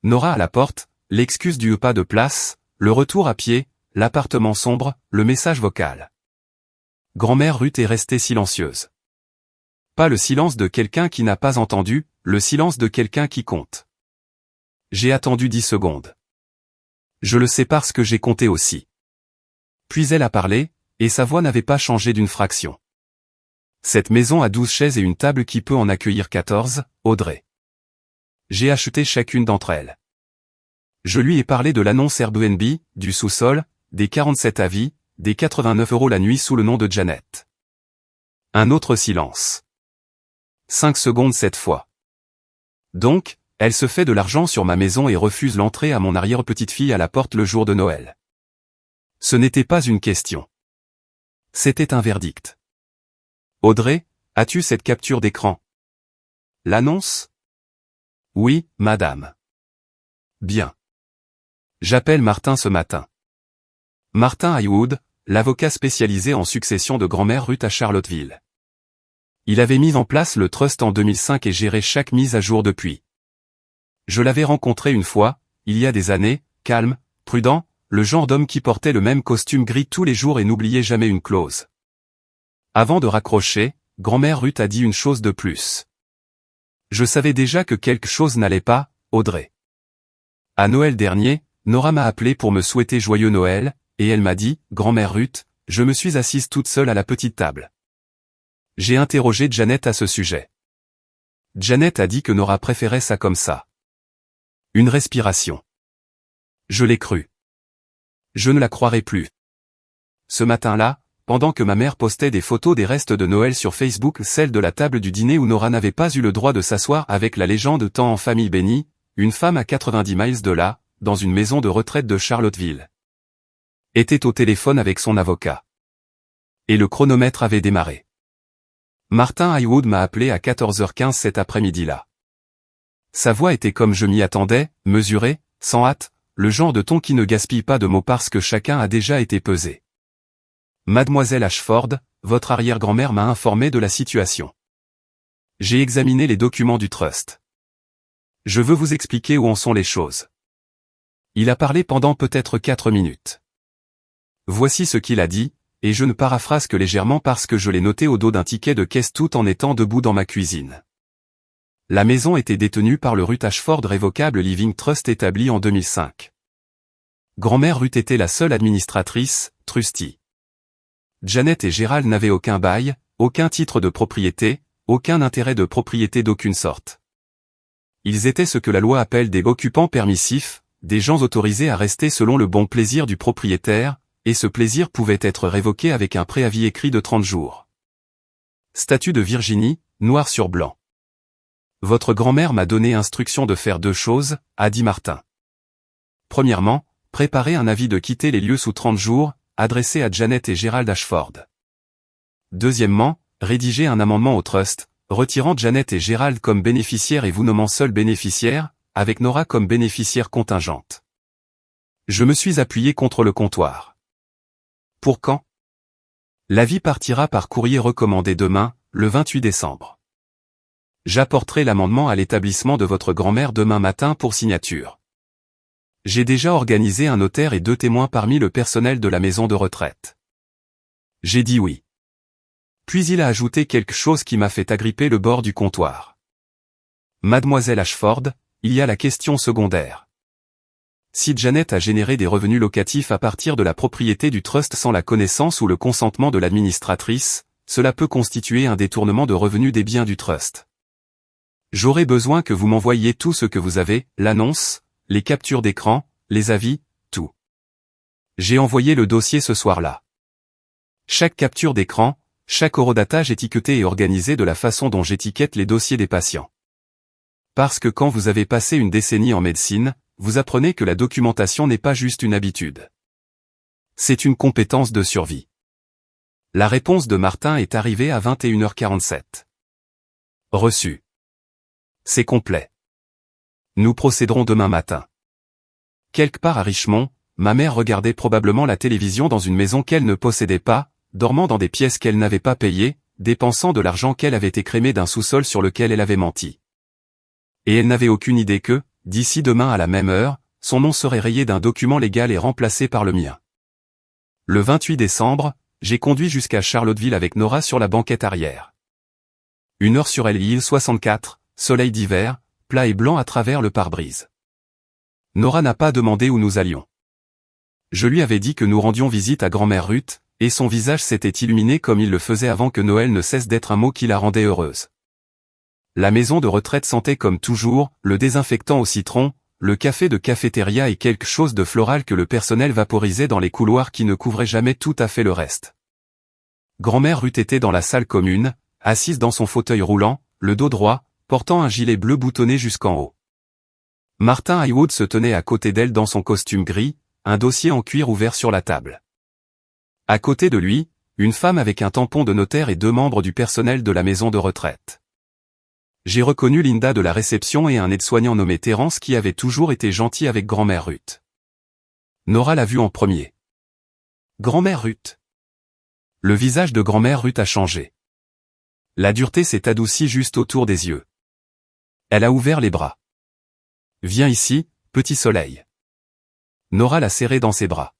Speaker 1: Nora à la porte, l'excuse du pas de place, le retour à pied, l'appartement sombre, le message vocal. Grand-mère Ruth est restée silencieuse. Pas le silence de quelqu'un qui n'a pas entendu, le silence de quelqu'un qui compte. J'ai attendu 10 secondes. Je le sais parce que j'ai compté aussi. Puis elle a parlé, et sa voix n'avait pas changé d'une fraction. Cette maison a 12 chaises et une table qui peut en accueillir 14, Audrey. J'ai acheté chacune d'entre elles. Je lui ai parlé de l'annonce Airbnb, du sous-sol, des 47 avis, des 89 € la nuit sous le nom de Janet. Un autre silence. 5 secondes cette fois. Donc, elle se fait de l'argent sur ma maison et refuse l'entrée à mon arrière-petite-fille à la porte le jour de Noël. Ce n'était pas une question. C'était un verdict. Audrey, as-tu cette capture d'écran? L'annonce? Oui, madame. Bien. J'appelle Martin ce matin. Martin Haywood, l'avocat spécialisé en succession de grand-mère Ruth à Charlottesville. Il avait mis en place le trust en 2005 et géré chaque mise à jour depuis. Je l'avais rencontré une fois, il y a des années, calme, prudent, le genre d'homme qui portait le même costume gris tous les jours et n'oubliait jamais une clause. Avant de raccrocher, grand-mère Ruth a dit une chose de plus. Je savais déjà que quelque chose n'allait pas, Audrey. À Noël dernier, Nora m'a appelé pour me souhaiter joyeux Noël, et elle m'a dit, grand-mère Ruth, je me suis assise toute seule à la petite table. J'ai interrogé Janet à ce sujet. Janet a dit que Nora préférait ça comme ça. Une respiration. Je l'ai cru. Je ne la croirai plus. Ce matin-là, pendant que ma mère postait des photos des restes de Noël sur Facebook, celle de la table du dîner où Nora n'avait pas eu le droit de s'asseoir avec la légende tant en famille bénie, une femme à 90 miles de là, dans une maison de retraite de Charlottesville. était au téléphone avec son avocat. Et le chronomètre avait démarré. Martin Highwood m'a appelé à 14h15 cet après-midi-là. Sa voix était comme je m'y attendais, mesurée, sans hâte, le genre de ton qui ne gaspille pas de mots parce que chacun a déjà été pesé. Mademoiselle Ashford, votre arrière-grand-mère m'a informé de la situation. J'ai examiné les documents du trust. Je veux vous expliquer où en sont les choses. Il a parlé pendant peut-être 4 minutes. Voici ce qu'il a dit, et je ne paraphrase que légèrement parce que je l'ai noté au dos d'un ticket de caisse tout en étant debout dans ma cuisine. La maison était détenue par le Ruth Ashford Revocable Living Trust établi en 2005. Grand-mère Ruth était la seule administratrice, trustee. Janet et Gérald n'avaient aucun bail, aucun titre de propriété, aucun intérêt de propriété d'aucune sorte. Ils étaient ce que la loi appelle des occupants permissifs, des gens autorisés à rester selon le bon plaisir du propriétaire, et ce plaisir pouvait être révoqué avec un préavis écrit de 30 jours. Statut de Virginie, noir sur blanc. Votre grand-mère m'a donné instruction de faire 2 choses, a dit Martin. Premièrement, préparer un avis de quitter les lieux sous 30 jours, adressé à Janet et Gérald Ashford. Deuxièmement, rédiger un amendement au trust, retirant Janet et Gérald comme bénéficiaires et vous nommant seul bénéficiaire, avec Nora comme bénéficiaire contingente. Je me suis appuyé contre le comptoir. Pour quand? L'avis partira par courrier recommandé demain, le 28 décembre. J'apporterai l'amendement à l'établissement de votre grand-mère demain matin pour signature. J'ai déjà organisé un notaire et 2 témoins parmi le personnel de la maison de retraite. J'ai dit oui. Puis il a ajouté quelque chose qui m'a fait agripper le bord du comptoir. Mademoiselle Ashford, il y a la question secondaire. Si Janet a généré des revenus locatifs à partir de la propriété du trust sans la connaissance ou le consentement de l'administratrice, cela peut constituer un détournement de revenus des biens du trust. J'aurai besoin que vous m'envoyiez tout ce que vous avez, l'annonce, les captures d'écran, les avis, tout. J'ai envoyé le dossier ce soir-là. Chaque capture d'écran, chaque horodatage étiqueté et organisé de la façon dont j'étiquette les dossiers des patients. Parce que quand vous avez passé une décennie en médecine, vous apprenez que la documentation n'est pas juste une habitude. C'est une compétence de survie. La réponse de Martin est arrivée à 21h47. Reçu. C'est complet. Nous procéderons demain matin. Quelque part à Richmond, ma mère regardait probablement la télévision dans une maison qu'elle ne possédait pas, dormant dans des pièces qu'elle n'avait pas payées, dépensant de l'argent qu'elle avait écrémé d'un sous-sol sur lequel elle avait menti. Et elle n'avait aucune idée que, d'ici demain à la même heure, son nom serait rayé d'un document légal et remplacé par le mien. Le 28 décembre, j'ai conduit jusqu'à Charlottesville avec Nora sur la banquette arrière. 1 heure sur l'île 64, soleil d'hiver, plat et blanc à travers le pare-brise. Nora n'a pas demandé où nous allions. Je lui avais dit que nous rendions visite à grand-mère Ruth, et son visage s'était illuminé comme il le faisait avant que Noël ne cesse d'être un mot qui la rendait heureuse. La maison de retraite sentait comme toujours, le désinfectant au citron, le café de cafétéria et quelque chose de floral que le personnel vaporisait dans les couloirs qui ne couvraient jamais tout à fait le reste. Grand-mère Ruth était dans la salle commune, assise dans son fauteuil roulant, le dos droit, portant un gilet bleu boutonné jusqu'en haut. Martin Highwood se tenait à côté d'elle dans son costume gris, un dossier en cuir ouvert sur la table. À côté de lui, une femme avec un tampon de notaire et 2 membres du personnel de la maison de retraite. J'ai reconnu Linda de la réception et un aide-soignant nommé Terence qui avait toujours été gentil avec grand-mère Ruth. Nora l'a vu en premier. Grand-mère Ruth. Le visage de grand-mère Ruth a changé. La dureté s'est adoucie juste autour des yeux. Elle a ouvert les bras. Viens ici, petit soleil. Nora l'a serré dans ses bras.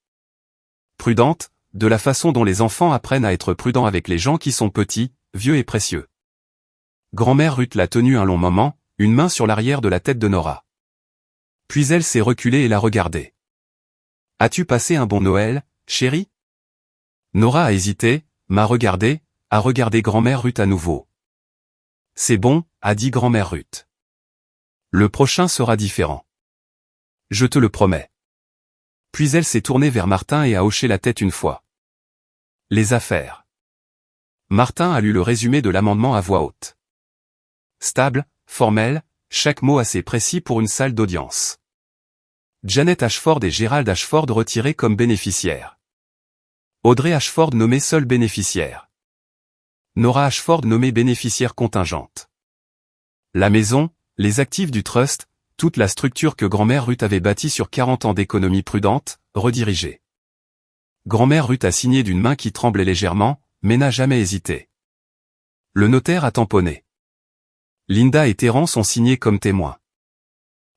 Speaker 1: Prudente, de la façon dont les enfants apprennent à être prudents avec les gens qui sont petits, vieux et précieux. Grand-mère Ruth l'a tenue un long moment, une main sur l'arrière de la tête de Nora. Puis elle s'est reculée et l'a regardée. « As-tu passé un bon Noël, chérie ?» Nora a hésité, m'a regardé, a regardé grand-mère Ruth à nouveau. « C'est bon, » a dit grand-mère Ruth. « Le prochain sera différent. Je te le promets. » Puis elle s'est tournée vers Martin et a hoché la tête une fois. « Les affaires. » Martin a lu le résumé de l'amendement à voix haute. Stable, formel, chaque mot assez précis pour une salle d'audience. Janet Ashford et Gérald Ashford retirés comme bénéficiaires. Audrey Ashford nommée seule bénéficiaire. Nora Ashford nommée bénéficiaire contingente. La maison, les actifs du trust, toute la structure que grand-mère Ruth avait bâtie sur 40 ans d'économie prudente, redirigée. Grand-mère Ruth a signé d'une main qui tremblait légèrement, mais n'a jamais hésité. Le notaire a tamponné. Linda et Terence ont signé comme témoins.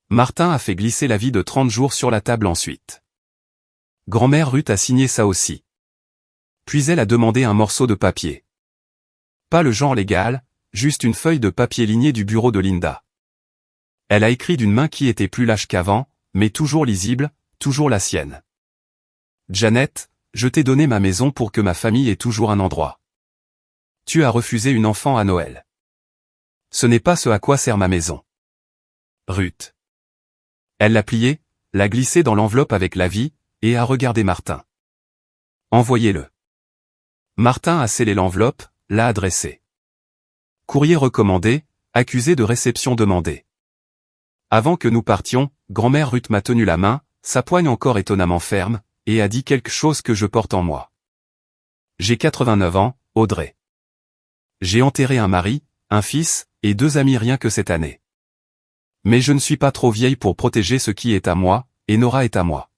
Speaker 1: Martin a fait glisser l'avis de 30 jours sur la table ensuite. Grand-mère Ruth a signé ça aussi. Puis elle a demandé un morceau de papier. Pas le genre légal, juste une feuille de papier lignée du bureau de Linda. Elle a écrit d'une main qui était plus lâche qu'avant, mais toujours lisible, toujours la sienne. Janet, je t'ai donné ma maison pour que ma famille ait toujours un endroit. Tu as refusé une enfant à Noël. Ce n'est pas ce à quoi sert ma maison. Ruth. Elle l'a plié, l'a glissé dans l'enveloppe avec l'avis, et a regardé Martin. Envoyez-le. Martin a scellé l'enveloppe, l'a adressée. Courrier recommandé, accusé de réception demandée. Avant que nous partions, grand-mère Ruth m'a tenu la main, sa poigne encore étonnamment ferme, et a dit quelque chose que je porte en moi. J'ai 89 ans, Audrey. J'ai enterré un mari, un fils, et 2 amis rien que cette année. Mais je ne suis pas trop vieille pour protéger ce qui est à moi, et Nora est à moi.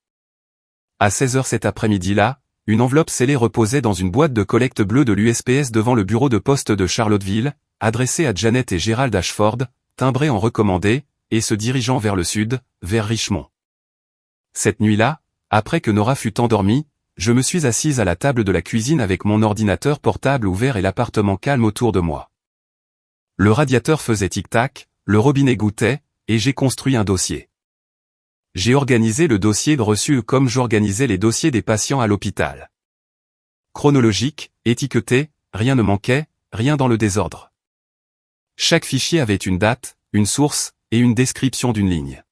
Speaker 1: À 16h cet après-midi-là, une enveloppe scellée reposait dans une boîte de collecte bleue de l'USPS devant le bureau de poste de Charlottesville, adressée à Janet et Gerald Ashford, timbrée en recommandé, et se dirigeant vers le sud, vers Richmond. Cette nuit-là, après que Nora fut endormie, je me suis assise à la table de la cuisine avec mon ordinateur portable ouvert et l'appartement calme autour de moi. Le radiateur faisait tic-tac, le robinet goûtait, et j'ai construit un dossier. J'ai organisé le dossier de reçu comme j'organisais les dossiers des patients à l'hôpital. Chronologique, étiqueté, rien ne manquait, rien dans le désordre. Chaque fichier avait une date, une source, et une description d'une ligne.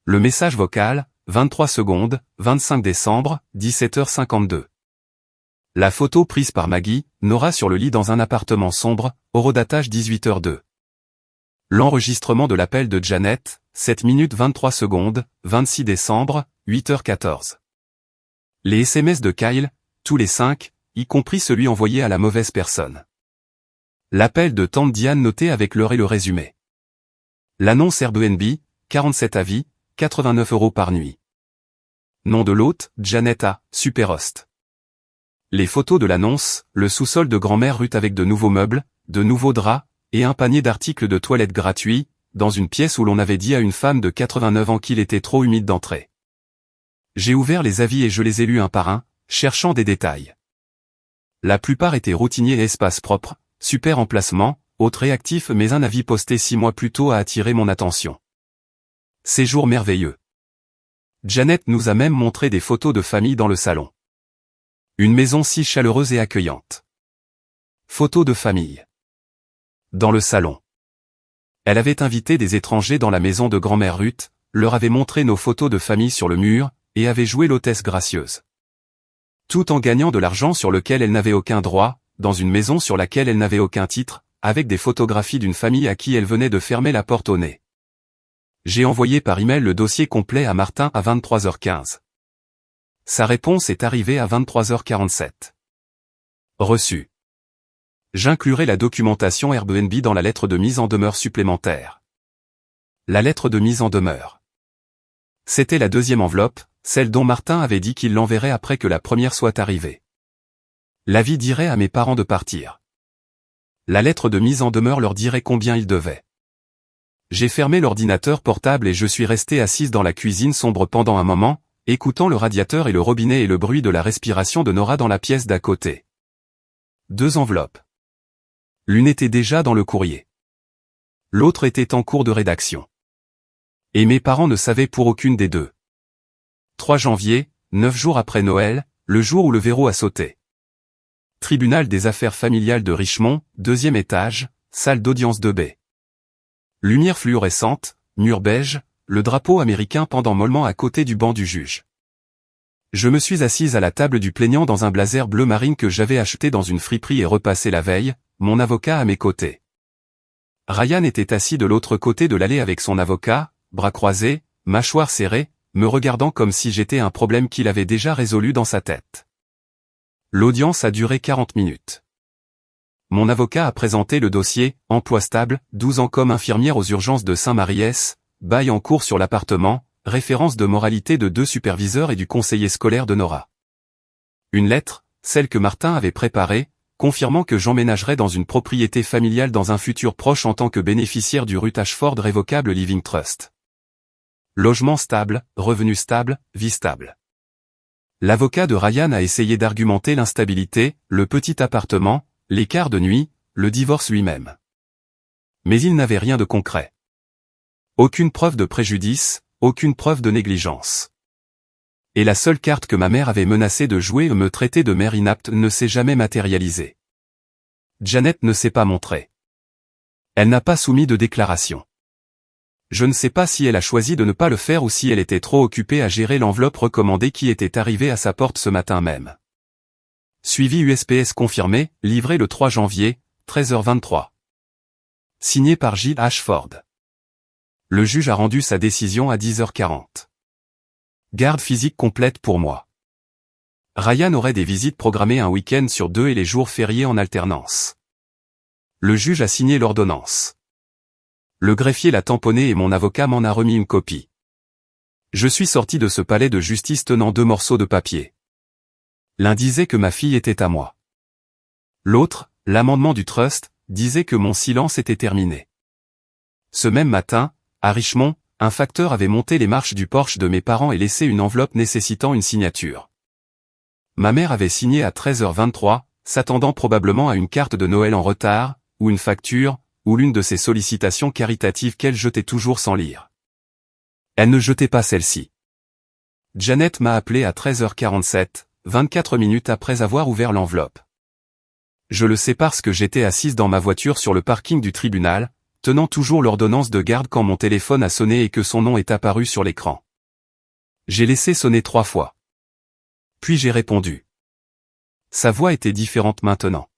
Speaker 1: Le message vocal, 23 secondes, 25 décembre, 17h52. La photo prise par Maggie, Nora sur le lit dans un appartement sombre, horodatage 18h02. L'enregistrement de l'appel de Janet, 7 minutes 23 secondes, 26 décembre, 8h14. Les SMS de Kyle, tous les 5, y compris celui envoyé à la mauvaise personne. L'appel de tante Diane noté avec l'heure et le résumé. L'annonce Airbnb, 47 avis, 89 € par nuit. Nom de l'hôte, Janet A, Superhost. Les photos de l'annonce, le sous-sol de grand-mère Ruth avec de nouveaux meubles, de nouveaux draps, et un panier d'articles de toilette gratuits, dans une pièce où l'on avait dit à une femme de 89 ans qu'il était trop humide d'entrer. J'ai ouvert les avis et je les ai lus un par un, cherchant des détails. La plupart étaient routiniers et espaces propres, super emplacement, autre réactif mais un avis posté 6 mois plus tôt a attiré mon attention. Séjour merveilleux. Janet nous a même montré des photos de famille dans le salon. Une maison si chaleureuse et accueillante. Photos de famille. Dans le salon. Elle avait invité des étrangers dans la maison de grand-mère Ruth, leur avait montré nos photos de famille sur le mur, et avait joué l'hôtesse gracieuse. Tout en gagnant de l'argent sur lequel elle n'avait aucun droit, dans une maison sur laquelle elle n'avait aucun titre, avec des photographies d'une famille à qui elle venait de fermer la porte au nez. J'ai envoyé par email le dossier complet à Martin à 23h15. Sa réponse est arrivée à 23h47. Reçu. J'inclurai la documentation Airbnb dans la lettre de mise en demeure supplémentaire. La lettre de mise en demeure. C'était la deuxième enveloppe, celle dont Martin avait dit qu'il l'enverrait après que la première soit arrivée. L'avis dirait à mes parents de partir. La lettre de mise en demeure leur dirait combien ils devaient. J'ai fermé l'ordinateur portable et je suis resté assise dans la cuisine sombre pendant un moment, écoutant le radiateur et le robinet et le bruit de la respiration de Nora dans la pièce d'à côté. 2 enveloppes. L'une était déjà dans le courrier. L'autre était en cours de rédaction. Et mes parents ne savaient pour aucune des deux. 3 janvier, 9 jours après Noël, le jour où le verrou a sauté. Tribunal des affaires familiales de Richmond, 2e étage, salle d'audience de baie. Lumière fluorescente, mur beige, le drapeau américain pendant mollement à côté du banc du juge. Je me suis assise à la table du plaignant dans un blazer bleu marine que j'avais acheté dans une friperie et repassé la veille, mon avocat à mes côtés. Ryan était assis de l'autre côté de l'allée avec son avocat, bras croisés, mâchoire serrée, me regardant comme si j'étais un problème qu'il avait déjà résolu dans sa tête. L'audience a duré 40 minutes. Mon avocat a présenté le dossier, emploi stable, 12 ans comme infirmière aux urgences de Saint-Maries, bail en cours sur l'appartement, référence de moralité de 2 superviseurs et du conseiller scolaire de Nora. Une lettre, celle que Martin avait préparée, confirmant que j'emménagerais dans une propriété familiale dans un futur proche en tant que bénéficiaire du Ruth Ashford Revocable Living Trust. Logement stable, revenu stable, vie stable. L'avocat de Ryan a essayé d'argumenter l'instabilité, le petit appartement, les quarts de nuit, le divorce lui-même. Mais il n'avait rien de concret. Aucune preuve de préjudice, aucune preuve de négligence. Et la seule carte que ma mère avait menacé de jouer et me traiter de mère inapte ne s'est jamais matérialisée. Janet ne s'est pas montrée. Elle n'a pas soumis de déclaration. Je ne sais pas si elle a choisi de ne pas le faire ou si elle était trop occupée à gérer l'enveloppe recommandée qui était arrivée à sa porte ce matin même. Suivi USPS confirmé, livré le 3 janvier, 13h23. Signé par Jill Ashford. Le juge a rendu sa décision à 10h40. Garde physique complète pour moi. Ryan aurait des visites programmées un week-end sur 2 et les jours fériés en alternance. Le juge a signé l'ordonnance. Le greffier l'a tamponné et mon avocat m'en a remis une copie. Je suis sorti de ce palais de justice tenant 2 morceaux de papier. L'un disait que ma fille était à moi. L'autre, l'amendement du trust, disait que mon silence était terminé. Ce même matin, à Richmond, un facteur avait monté les marches du Porsche de mes parents et laissé une enveloppe nécessitant une signature. Ma mère avait signé à 13h23, s'attendant probablement à une carte de Noël en retard, ou une facture, ou l'une de ces sollicitations caritatives qu'elle jetait toujours sans lire. Elle ne jetait pas celle-ci. Janet m'a appelé à 13h47, 24 minutes après avoir ouvert l'enveloppe. Je le sais parce que j'étais assise dans ma voiture sur le parking du tribunal, tenant toujours l'ordonnance de garde quand mon téléphone a sonné et que son nom est apparu sur l'écran. J'ai laissé sonner 3 fois. Puis j'ai répondu. Sa voix était différente maintenant.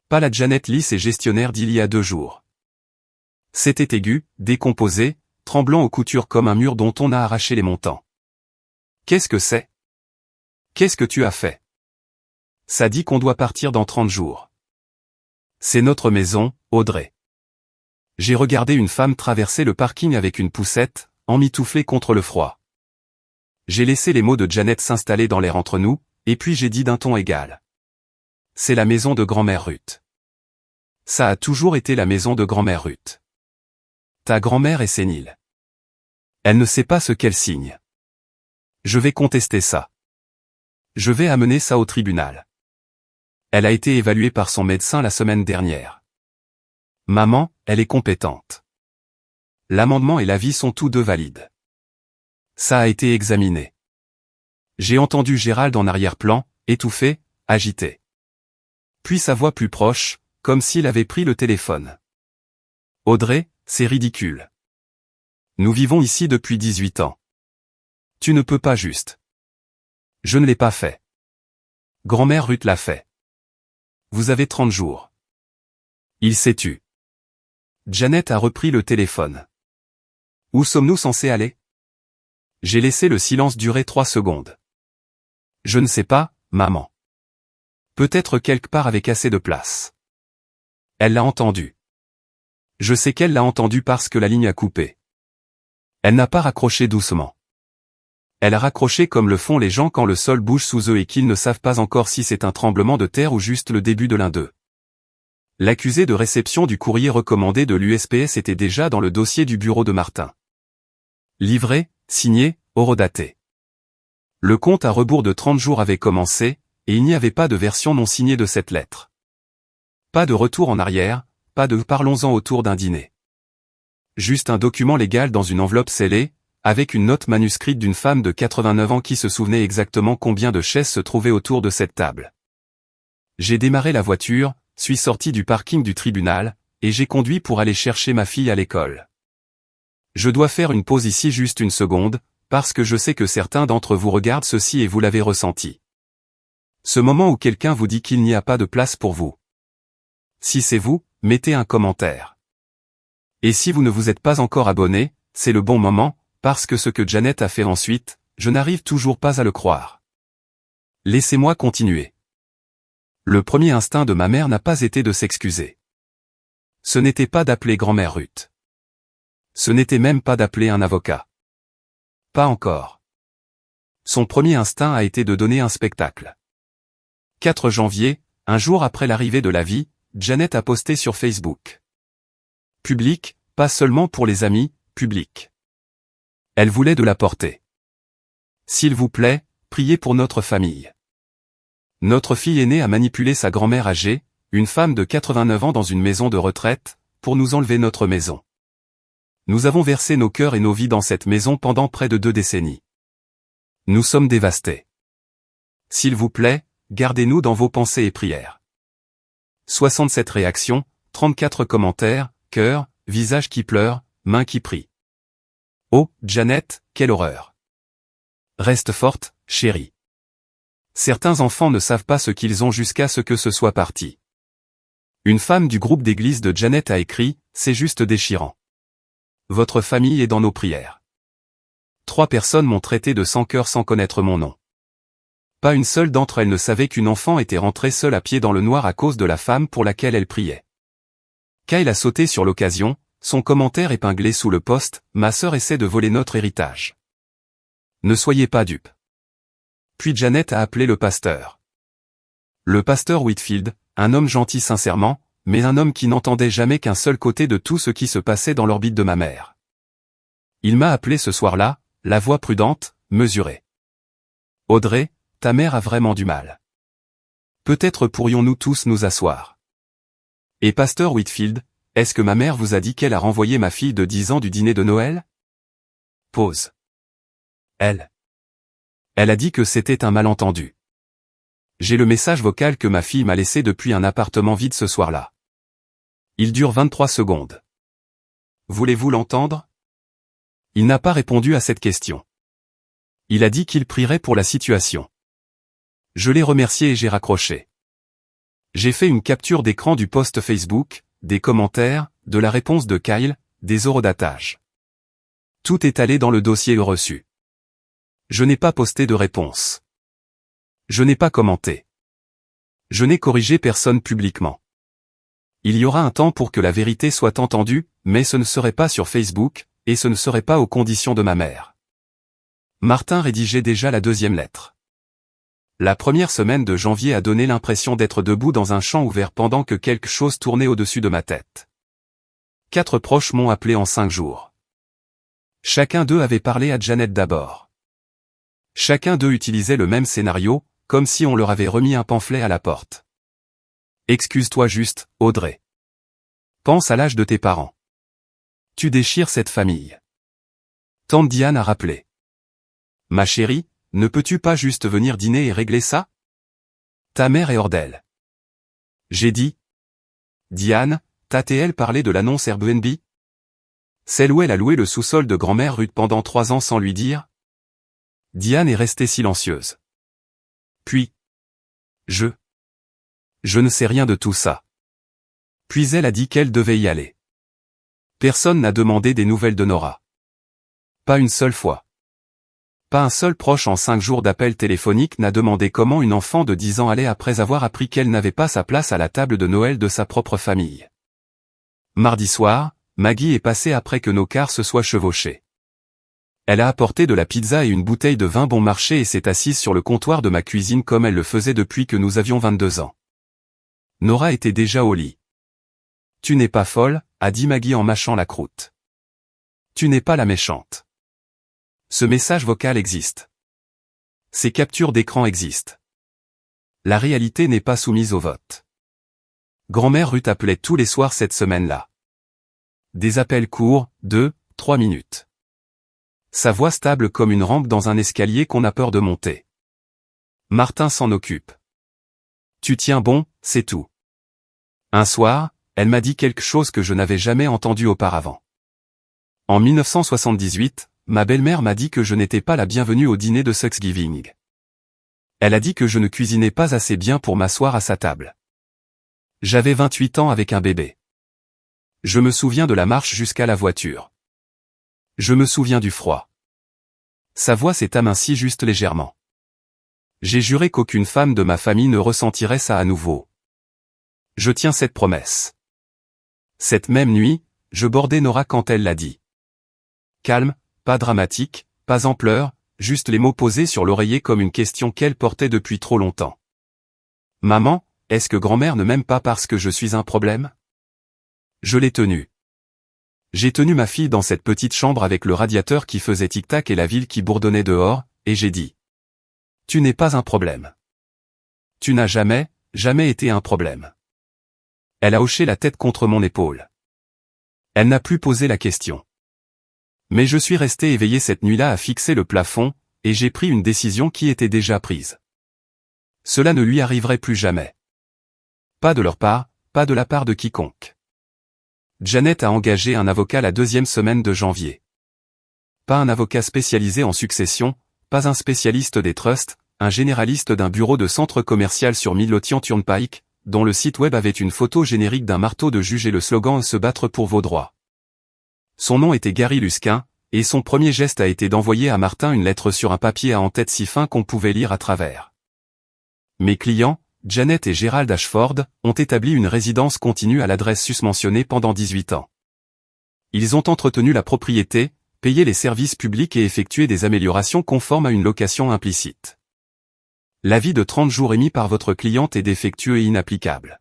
Speaker 1: Pas la Janet lisse et gestionnaire d'il y a 2 jours. C'était aigu, décomposé, tremblant aux coutures comme un mur dont on a arraché les montants. Qu'est-ce que c'est? Qu'est-ce que tu as fait? Ça dit qu'on doit partir dans 30 jours. C'est notre maison, Audrey. J'ai regardé une femme traverser le parking avec une poussette, emmitouflée contre le froid. J'ai laissé les mots de Janet s'installer dans l'air entre nous, et puis j'ai dit d'un ton égal. C'est la maison de grand-mère Ruth. Ça a toujours été la maison de grand-mère Ruth. Ta grand-mère est sénile. Elle ne sait pas ce qu'elle signe. Je vais contester ça. Je vais amener ça au tribunal. Elle a été évaluée par son médecin la semaine dernière. Maman, elle est compétente. L'amendement et l'avis sont tous 2 valides. Ça a été examiné. J'ai entendu Gérald en arrière-plan, étouffé, agité. Puis sa voix plus proche, comme s'il avait pris le téléphone. Audrey, c'est ridicule. Nous vivons ici depuis 18 ans. Tu ne peux pas juste. Je ne l'ai pas fait. Grand-mère Ruth l'a fait. Vous avez 30 jours. Il s'est tu. Janet a repris le téléphone. Où sommes-nous censés aller? J'ai laissé le silence durer 3 secondes. Je ne sais pas, maman. Peut-être quelque part avec assez de place. Elle l'a entendu. Je sais qu'elle l'a entendu parce que la ligne a coupé. Elle n'a pas raccroché doucement. Elle a raccroché comme le font les gens quand le sol bouge sous eux et qu'ils ne savent pas encore si c'est un tremblement de terre ou juste le début de l'un d'eux. L'accusé de réception du courrier recommandé de l'USPS était déjà dans le dossier du bureau de Martin. Livré, signé, horodaté. Le compte à rebours de 30 jours avait commencé, et il n'y avait pas de version non signée de cette lettre. Pas de retour en arrière, pas de parlons-en autour d'un dîner. Juste un document légal dans une enveloppe scellée, avec une note manuscrite d'une femme de 89 ans qui se souvenait exactement combien de chaises se trouvaient autour de cette table. J'ai démarré la voiture, suis sorti du parking du tribunal, et j'ai conduit pour aller chercher ma fille à l'école. Je dois faire une pause ici juste une seconde, parce que je sais que certains d'entre vous regardent ceci et vous l'avez ressenti. Ce moment où quelqu'un vous dit qu'il n'y a pas de place pour vous. Si c'est vous, mettez un commentaire. Et si vous ne vous êtes pas encore abonné, c'est le bon moment, parce que ce que Janet a fait ensuite, je n'arrive toujours pas à le croire. Laissez-moi continuer. Le premier instinct de ma mère n'a pas été de s'excuser. Ce n'était pas d'appeler grand-mère Ruth. Ce n'était même pas d'appeler un avocat. Pas encore. Son premier instinct a été de donner un spectacle. 4 janvier, un jour après l'arrivée de la vie, Janet a posté sur Facebook. Public, pas seulement pour les amis, public. Elle voulait de la porter. S'il vous plaît, priez pour notre famille. Notre fille aînée a manipulé sa grand-mère âgée, une femme de 89 ans dans une maison de retraite, pour nous enlever notre maison. Nous avons versé nos cœurs et nos vies dans cette maison pendant près de 2 décennies. Nous sommes dévastés. S'il vous plaît, gardez-nous dans vos pensées et prières. 67 réactions, 34 commentaires, cœurs, visage qui pleure, mains qui prient. Oh, Janet, quelle horreur. Reste forte, chérie. Certains enfants ne savent pas ce qu'ils ont jusqu'à ce que ce soit parti. Une femme du groupe d'église de Janet a écrit, c'est juste déchirant. Votre famille est dans nos prières. 3 personnes m'ont traité de sans cœur sans connaître mon nom. Pas une seule d'entre elles ne savait qu'une enfant était rentrée seule à pied dans le noir à cause de la femme pour laquelle elle priait. Kyle a sauté sur l'occasion, son commentaire épinglé sous le post, ma sœur essaie de voler notre héritage. Ne soyez pas dupes. Puis Janet a appelé le pasteur. Le pasteur Whitfield, un homme gentil sincèrement, mais un homme qui n'entendait jamais qu'un seul côté de tout ce qui se passait dans l'orbite de ma mère. Il m'a appelé ce soir-là, la voix prudente, mesurée. Audrey, ta mère a vraiment du mal. Peut-être pourrions-nous tous nous asseoir. Et pasteur Whitfield, est-ce que ma mère vous a dit qu'elle a renvoyé ma fille de 10 ans du dîner de Noël? Pause. Elle a dit que c'était un malentendu. J'ai le message vocal que ma fille m'a laissé depuis un appartement vide ce soir-là. Il dure 23 secondes. Voulez-vous l'entendre? Il n'a pas répondu à cette question. Il a dit qu'il prierait pour la situation. Je l'ai remercié et j'ai raccroché. J'ai fait une capture d'écran du post Facebook, des commentaires, de la réponse de Kyle, des eurodatages. Tout est allé dans le dossier reçu. Je n'ai pas posté de réponse. Je n'ai pas commenté. Je n'ai corrigé personne publiquement. Il y aura un temps pour que la vérité soit entendue, mais ce ne serait pas sur Facebook, et ce ne serait pas aux conditions de ma mère. Martin rédigeait déjà la 2e lettre. La première semaine de janvier a donné l'impression d'être debout dans un champ ouvert pendant que quelque chose tournait au-dessus de ma tête. 4 proches m'ont appelé en 5 jours. Chacun d'eux avait parlé à Janet d'abord. Chacun d'eux utilisait le même scénario, comme si on leur avait remis un pamphlet à la porte. Excuse-toi juste, Audrey. Pense à l'âge de tes parents. Tu déchires cette famille. Tante Diane a rappelé. Ma chérie, ne peux-tu pas juste venir dîner et régler ça? Ta mère est hors d'elle. J'ai dit. Diane, t'as-t-elle parlé de l'annonce Airbnb? Celle où elle a loué le sous-sol de grand-mère Ruth pendant 3 ans sans lui dire? Diane est restée silencieuse. Puis. Je ne sais rien de tout ça. Puis elle a dit qu'elle devait y aller. Personne n'a demandé des nouvelles de Nora. Pas une seule fois. Pas un seul proche en 5 jours d'appel téléphonique n'a demandé comment une enfant de 10 ans allait après avoir appris qu'elle n'avait pas sa place à la table de Noël de sa propre famille. Mardi soir, Maggie est passée après que nos cars se soient chevauchés. Elle a apporté de la pizza et une bouteille de vin bon marché et s'est assise sur le comptoir de ma cuisine comme elle le faisait depuis que nous avions 22 ans. Nora était déjà au lit. Tu n'es pas folle, a dit Maggie en mâchant la croûte. Tu n'es pas la méchante. Ce message vocal existe. Ces captures d'écran existent. La réalité n'est pas soumise au vote. Grand-mère Ruth appelait tous les soirs cette semaine-là. Des appels courts, 2-3 minutes. Sa voix stable comme une rampe dans un escalier qu'on a peur de monter. Martin s'en occupe. Tu tiens bon, c'est tout. Un soir, elle m'a dit quelque chose que je n'avais jamais entendu auparavant. En 1978, ma belle-mère m'a dit que je n'étais pas la bienvenue au dîner de Thanksgiving. Elle a dit que je ne cuisinais pas assez bien pour m'asseoir à sa table. J'avais 28 ans avec un bébé. Je me souviens de la marche jusqu'à la voiture. Je me souviens du froid. Sa voix s'est amincie juste légèrement. J'ai juré qu'aucune femme de ma famille ne ressentirait ça à nouveau. Je tiens cette promesse. Cette même nuit, je bordais Nora quand elle l'a dit. Calme, pas dramatique, pas en pleurs, juste les mots posés sur l'oreiller comme une question qu'elle portait depuis trop longtemps. Maman, est-ce que grand-mère ne m'aime pas parce que je suis un problème? Je l'ai tenue. J'ai tenu ma fille dans cette petite chambre avec le radiateur qui faisait tic-tac et la ville qui bourdonnait dehors, et j'ai dit. Tu n'es pas un problème. Tu n'as jamais été un problème. Elle a hoché la tête contre mon épaule. Elle n'a plus posé la question. Mais je suis resté éveillé cette nuit-là à fixer le plafond, et j'ai pris une décision qui était déjà prise. Cela ne lui arriverait plus jamais. Pas de leur part, pas de la part de quiconque. Janet a engagé un avocat la 2e semaine de janvier. Pas un avocat spécialisé en succession, pas un spécialiste des trusts, un généraliste d'un bureau de centre commercial sur Midlothian Turnpike, dont le site web avait une photo générique d'un marteau de juge et le slogan « Se battre pour vos droits ». Son nom était Gary Luskin, et son premier geste a été d'envoyer à Martin une lettre sur un papier à en-tête si fin qu'on pouvait lire à travers. Mes clients, Janet et Gerald Ashford, ont établi une résidence continue à l'adresse susmentionnée pendant 18 ans. Ils ont entretenu la propriété, payé les services publics et effectué des améliorations conformes à une location implicite. L'avis de 30 jours émis par votre cliente est défectueux et inapplicable.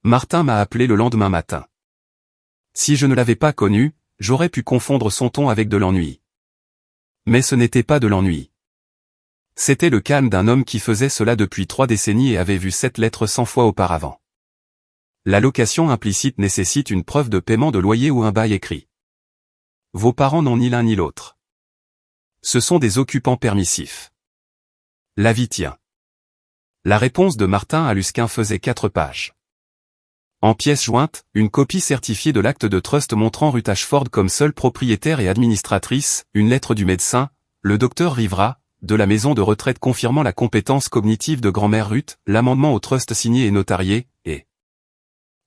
Speaker 1: Martin m'a appelé le lendemain matin. Si je ne l'avais pas connu, j'aurais pu confondre son ton avec de l'ennui. Mais ce n'était pas de l'ennui. C'était le calme d'un homme qui faisait cela depuis 3 décennies et avait vu cette lettre 100 fois auparavant. La location implicite nécessite une preuve de paiement de loyer ou un bail écrit. Vos parents n'ont ni l'un ni l'autre. Ce sont des occupants permissifs. L'avis tient. La réponse de Martin à Luskin faisait 4 pages. En pièce jointe, une copie certifiée de l'acte de trust montrant Ruth Ashford comme seule propriétaire et administratrice, une lettre du médecin, le docteur Rivera, de la maison de retraite confirmant la compétence cognitive de grand-mère Ruth, l'amendement au trust signé et notarié, et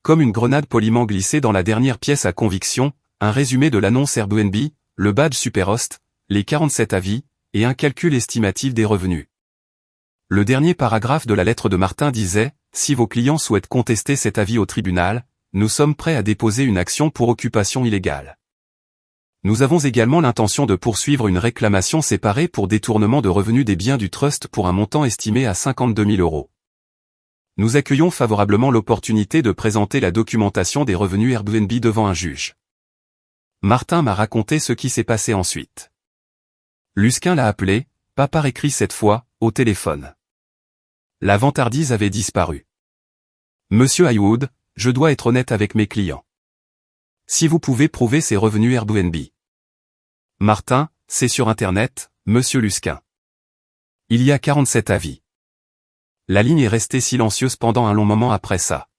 Speaker 1: comme une grenade poliment glissée dans la dernière pièce à conviction, un résumé de l'annonce Airbnb, le badge Superhost, les 47 avis, et un calcul estimatif des revenus. Le dernier paragraphe de la lettre de Martin disait, si vos clients souhaitent contester cet avis au tribunal, nous sommes prêts à déposer une action pour occupation illégale. Nous avons également l'intention de poursuivre une réclamation séparée pour détournement de revenus des biens du trust pour un montant estimé à 52 000 €. Nous accueillons favorablement l'opportunité de présenter la documentation des revenus Airbnb devant un juge. Martin m'a raconté ce qui s'est passé ensuite. Luskin l'a appelé, pas par écrit cette fois, au téléphone. La vantardise avait disparu. Monsieur Haywood, je dois être honnête avec mes clients. Si vous pouvez prouver ces revenus Airbnb. Martin, c'est sur Internet, Monsieur Luskin. Il y a 47 avis. La ligne est restée silencieuse pendant un long moment après ça.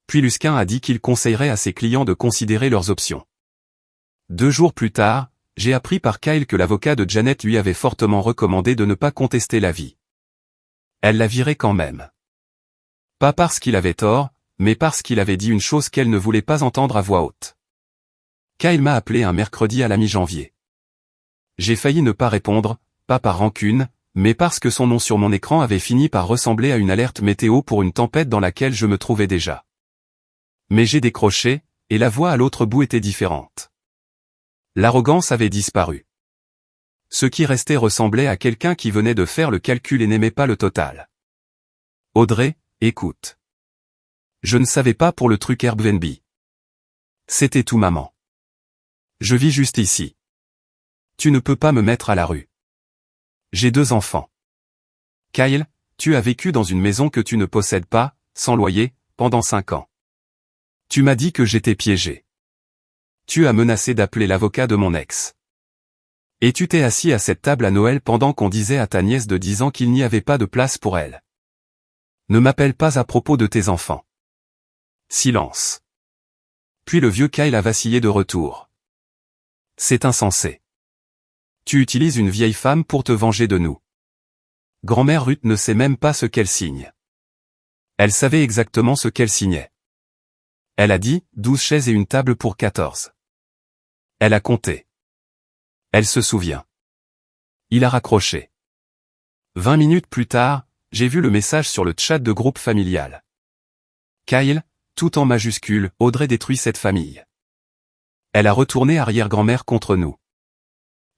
Speaker 1: Puis Luskin a dit qu'il conseillerait à ses clients de considérer leurs options. 2 jours plus tard, j'ai appris par Kyle que l'avocat de Janet lui avait fortement recommandé de ne pas contester l'avis. Elle l'a viré quand même. Pas parce qu'il avait tort, mais parce qu'il avait dit une chose qu'elle ne voulait pas entendre à voix haute. Kyle m'a appelé un mercredi à la mi-janvier. J'ai failli ne pas répondre, pas par rancune, mais parce que son nom sur mon écran avait fini par ressembler à une alerte météo pour une tempête dans laquelle je me trouvais déjà. Mais j'ai décroché, et la voix à l'autre bout était différente. L'arrogance avait disparu. Ce qui restait ressemblait à quelqu'un qui venait de faire le calcul et n'aimait pas le total. Audrey, écoute. Je ne savais pas pour le truc Airbnb. C'était tout maman. Je vis juste ici. Tu ne peux pas me mettre à la rue. J'ai 2 enfants. Kyle, tu as vécu dans une maison que tu ne possèdes pas, sans loyer, pendant 5 ans. Tu m'as dit que j'étais piégé. Tu as menacé d'appeler l'avocat de mon ex. Et tu t'es assis à cette table à Noël pendant qu'on disait à ta nièce de 10 ans qu'il n'y avait pas de place pour elle. Ne m'appelle pas à propos de tes enfants. Silence. Puis le vieux Kyle a vacillé de retour. C'est insensé. Tu utilises une vieille femme pour te venger de nous. Grand-mère Ruth ne sait même pas ce qu'elle signe. Elle savait exactement ce qu'elle signait. Elle a dit, 12 chaises et une table pour 14. Elle a compté. Elle se souvient. Il a raccroché. 20 minutes plus tard, j'ai vu le message sur le chat de groupe familial. Kyle, tout en majuscule, Audrey détruit cette famille. Elle a retourné arrière-grand-mère contre nous.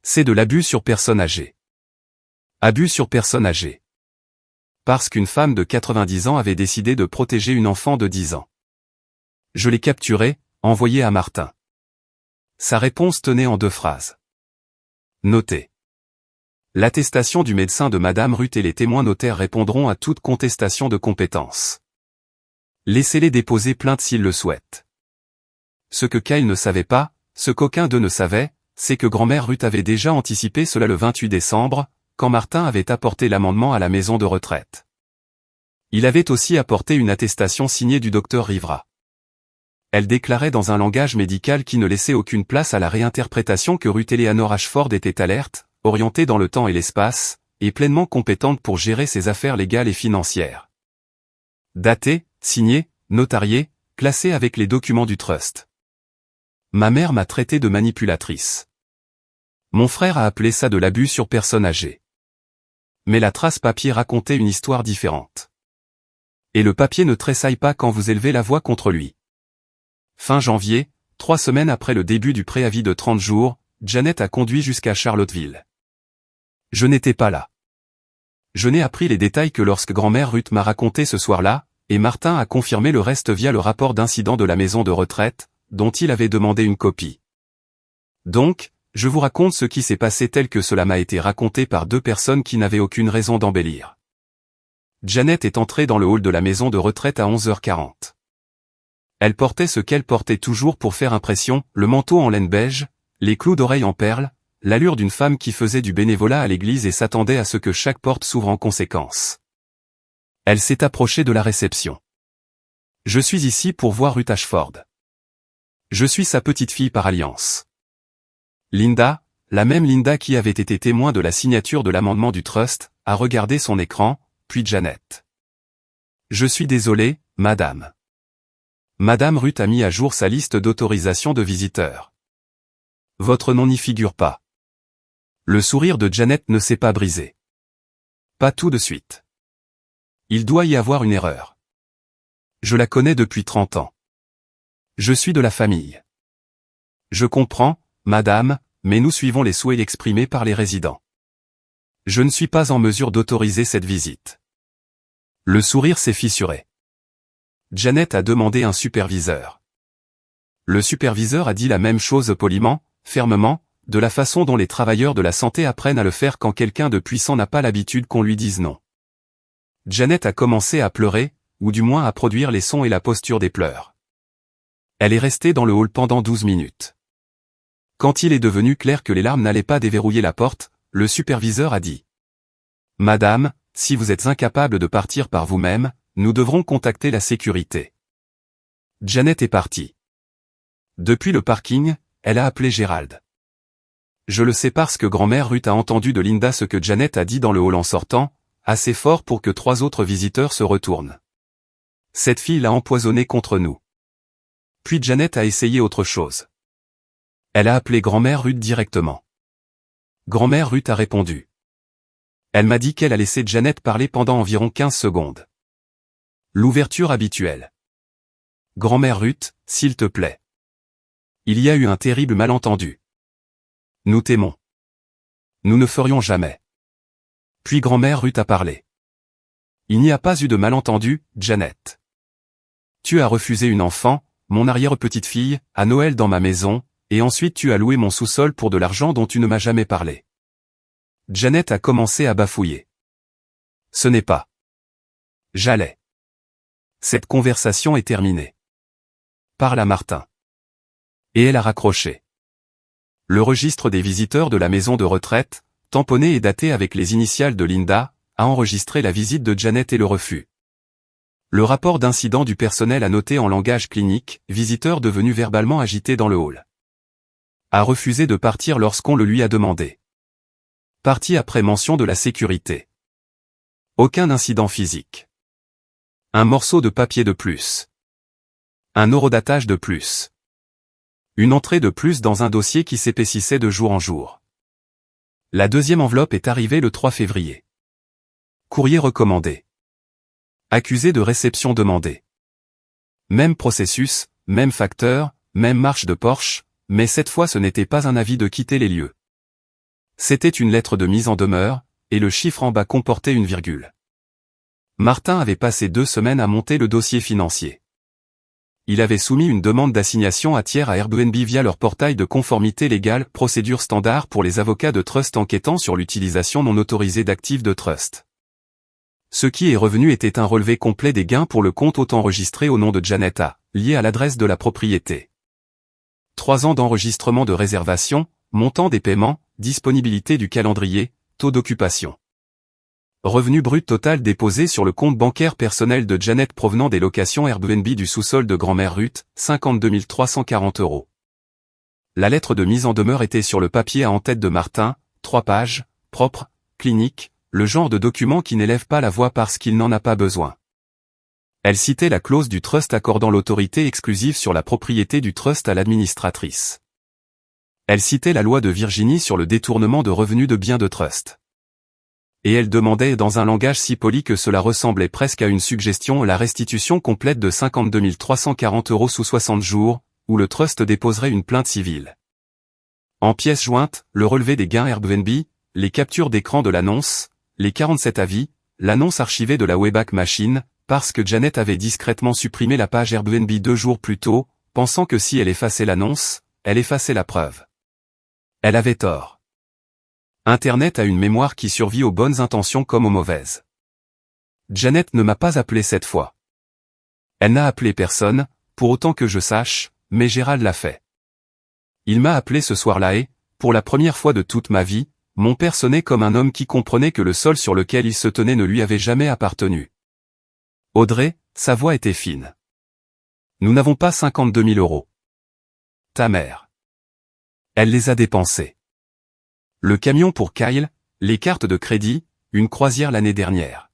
Speaker 1: C'est de l'abus sur personne âgée. Abus sur personne âgée. Parce qu'une femme de 90 ans avait décidé de protéger une enfant de 10 ans. Je l'ai capturé, envoyé à Martin. Sa réponse tenait en 2 phrases. Notez. L'attestation du médecin de Madame Ruth et les témoins notaires répondront à toute contestation de compétence. Laissez-les déposer plainte s'ils le souhaitent. Ce que Kyle ne savait pas, ce qu'aucun d'eux ne savait, c'est que grand-mère Ruth avait déjà anticipé cela le 28 décembre, quand Martin avait apporté l'amendement à la maison de retraite. Il avait aussi apporté une attestation signée du docteur Rivera. Elle déclarait dans un langage médical qui ne laissait aucune place à la réinterprétation que Ruth Eleanor Ashford était alerte, orientée dans le temps et l'espace, et pleinement compétente pour gérer ses affaires légales et financières. Datée, signée, notariée, classée avec les documents du trust. Ma mère m'a traité de manipulatrice. Mon frère a appelé ça de l'abus sur personne âgée. Mais la trace papier racontait une histoire différente. Et le papier ne tressaille pas quand vous élevez la voix contre lui. Fin janvier, 3 semaines après le début du préavis de 30 jours, Janet a conduit jusqu'à Charlottesville. Je n'étais pas là. Je n'ai appris les détails que lorsque grand-mère Ruth m'a raconté ce soir-là, et Martin a confirmé le reste via le rapport d'incident de la maison de retraite, dont il avait demandé une copie. Donc, je vous raconte ce qui s'est passé tel que cela m'a été raconté par 2 personnes qui n'avaient aucune raison d'embellir. Janet est entrée dans le hall de la maison de retraite à 11h40. Elle portait ce qu'elle portait toujours pour faire impression, le manteau en laine beige, les clous d'oreilles en perles, l'allure d'une femme qui faisait du bénévolat à l'église et s'attendait à ce que chaque porte s'ouvre en conséquence. Elle s'est approchée de la réception. Je suis ici pour voir Ruth Ashford. Je suis sa petite-fille par alliance. Linda, la même Linda qui avait été témoin de la signature de l'amendement du trust, a regardé son écran, puis Janet. Je suis désolé, madame. Madame Ruth a mis à jour sa liste d'autorisation de visiteurs. Votre nom n'y figure pas. Le sourire de Janet ne s'est pas brisé. Pas tout de suite. Il doit y avoir une erreur. Je la connais depuis 30 ans. Je suis de la famille. Je comprends, madame, mais nous suivons les souhaits exprimés par les résidents. Je ne suis pas en mesure d'autoriser cette visite. Le sourire s'est fissuré. Janet a demandé un superviseur. Le superviseur a dit la même chose poliment, fermement, de la façon dont les travailleurs de la santé apprennent à le faire quand quelqu'un de puissant n'a pas l'habitude qu'on lui dise non. Janet a commencé à pleurer, ou du moins à produire les sons et la posture des pleurs. Elle est restée dans le hall pendant 12 minutes. Quand il est devenu clair que les larmes n'allaient pas déverrouiller la porte, le superviseur a dit. « Madame, si vous êtes incapable de partir par vous-même, nous devrons contacter la sécurité. » Janet est partie. Depuis le parking, elle a appelé Gérald. Je le sais parce que grand-mère Ruth a entendu de Linda ce que Janet a dit dans le hall en sortant, assez fort pour que 3 autres visiteurs se retournent. Cette fille l'a empoisonné contre nous. Puis Janet a essayé autre chose. Elle a appelé grand-mère Ruth directement. Grand-mère Ruth a répondu. Elle m'a dit qu'elle a laissé Janet parler pendant environ 15 secondes. L'ouverture habituelle. Grand-mère Ruth, s'il te plaît. Il y a eu un terrible malentendu. Nous t'aimons. Nous ne ferions jamais. Puis grand-mère Ruth a parlé. Il n'y a pas eu de malentendu, Janet. Tu as refusé une enfant, mon arrière-petite-fille, à Noël dans ma maison, et ensuite tu as loué mon sous-sol pour de l'argent dont tu ne m'as jamais parlé. Janet a commencé à bafouiller. Ce n'est pas. J'allais. Cette conversation est terminée. Parle à Martin. Et elle a raccroché. Le registre des visiteurs de la maison de retraite, tamponné et daté avec les initiales de Linda, a enregistré la visite de Janet et le refus. Le rapport d'incident du personnel a noté en langage clinique, visiteur devenu verbalement agité dans le hall. A refusé de partir lorsqu'on le lui a demandé. Parti après mention de la sécurité. Aucun incident physique. Un morceau de papier de plus. Un horodatage de plus. Une entrée de plus dans un dossier qui s'épaississait de jour en jour. La deuxième enveloppe est arrivée le 3 février. Courrier recommandé. Accusé de réception demandée. Même processus, même facteur, même marche de Porsche, mais cette fois ce n'était pas un avis de quitter les lieux. C'était une lettre de mise en demeure, et le chiffre en bas comportait une virgule. Martin avait passé 2 semaines à monter le dossier financier. Il avait soumis une demande d'assignation à tiers à Airbnb via leur portail de conformité légale, procédure standard pour les avocats de trust enquêtant sur l'utilisation non autorisée d'actifs de trust. Ce qui est revenu était un relevé complet des gains pour le compte enregistré au nom de Janet A, lié à l'adresse de la propriété. 3 ans d'enregistrement de réservation, montant des paiements, disponibilité du calendrier, taux d'occupation. Revenu brut total déposé sur le compte bancaire personnel de Janet provenant des locations Airbnb du sous-sol de Grand-Mère Ruth, 52 340 €. La lettre de mise en demeure était sur le papier à en-tête de Martin, 3 pages, propre, clinique, le genre de document qui n'élève pas la voix parce qu'il n'en a pas besoin. Elle citait la clause du trust accordant l'autorité exclusive sur la propriété du trust à l'administratrice. Elle citait la loi de Virginie sur le détournement de revenus de biens de trust. Et elle demandait dans un langage si poli que cela ressemblait presque à une suggestion la restitution complète de 52 340 € sous 60 jours, où le trust déposerait une plainte civile. En pièces jointes, le relevé des gains Airbnb, les captures d'écran de l'annonce, les 47 avis, l'annonce archivée de la Wayback Machine, parce que Janet avait discrètement supprimé la page Airbnb 2 jours plus tôt, pensant que si elle effaçait l'annonce, elle effaçait la preuve. Elle avait tort. Internet a une mémoire qui survit aux bonnes intentions comme aux mauvaises. Janet ne m'a pas appelé cette fois. Elle n'a appelé personne, pour autant que je sache, mais Gérald l'a fait. Il m'a appelé ce soir-là et, pour la première fois de toute ma vie, mon père sonnait comme un homme qui comprenait que le sol sur lequel il se tenait ne lui avait jamais appartenu. Audrey, sa voix était fine. Nous n'avons pas 52 000 €. Ta mère. Elle les a dépensés. Le camion pour Kyle, les cartes de crédit, une croisière l'année dernière.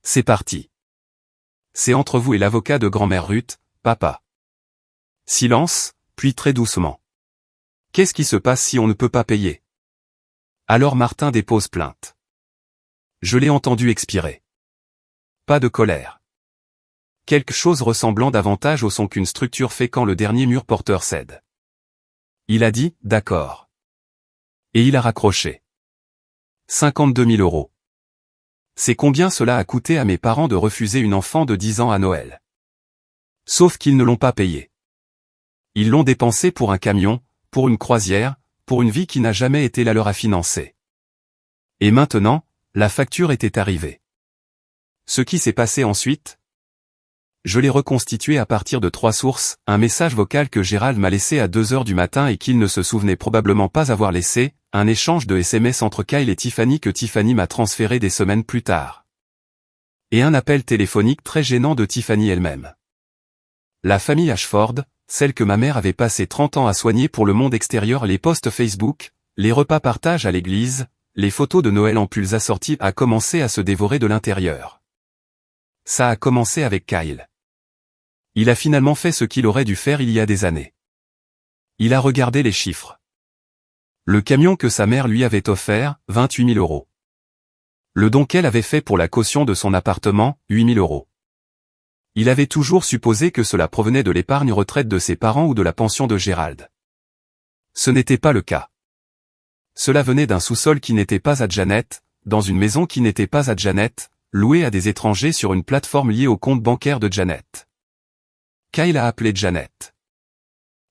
Speaker 1: C'est parti. C'est entre vous et l'avocat de Grand-Mère Ruth, papa. Silence, puis très doucement. Qu'est-ce qui se passe si on ne peut pas payer? Alors Martin dépose plainte. Je l'ai entendu expirer. Pas de colère. Quelque chose ressemblant davantage au son qu'une structure fait quand le dernier mur porteur cède. Il a dit, d'accord. Et il a raccroché. 52 000 €. C'est combien cela a coûté à mes parents de refuser une enfant de 10 ans à Noël. Sauf qu'ils ne l'ont pas payé. Ils l'ont dépensé pour un camion, pour une croisière, pour une vie qui n'a jamais été la leur à financer. Et maintenant, la facture était arrivée. Ce qui s'est passé ensuite? Je l'ai reconstitué à partir de 3 sources, un message vocal que Gérald m'a laissé à 2 h du matin et qu'il ne se souvenait probablement pas avoir laissé, un échange de SMS entre Kyle et Tiffany que Tiffany m'a transféré des semaines plus tard. Et un appel téléphonique très gênant de Tiffany elle-même. La famille Ashford, celle que ma mère avait passé 30 ans à soigner pour le monde extérieur, les posts Facebook, les repas partage à l'église, les photos de Noël en pulls assortis a commencé à se dévorer de l'intérieur. Ça a commencé avec Kyle. Il a finalement fait ce qu'il aurait dû faire il y a des années. Il a regardé les chiffres. Le camion que sa mère lui avait offert, 28 000 €. Le don qu'elle avait fait pour la caution de son appartement, 8 000 €. Il avait toujours supposé que cela provenait de l'épargne retraite de ses parents ou de la pension de Gérald. Ce n'était pas le cas. Cela venait d'un sous-sol qui n'était pas à Janet, dans une maison qui n'était pas à Janet, louée à des étrangers sur une plateforme liée au compte bancaire de Janet. Kyle a appelé Janet.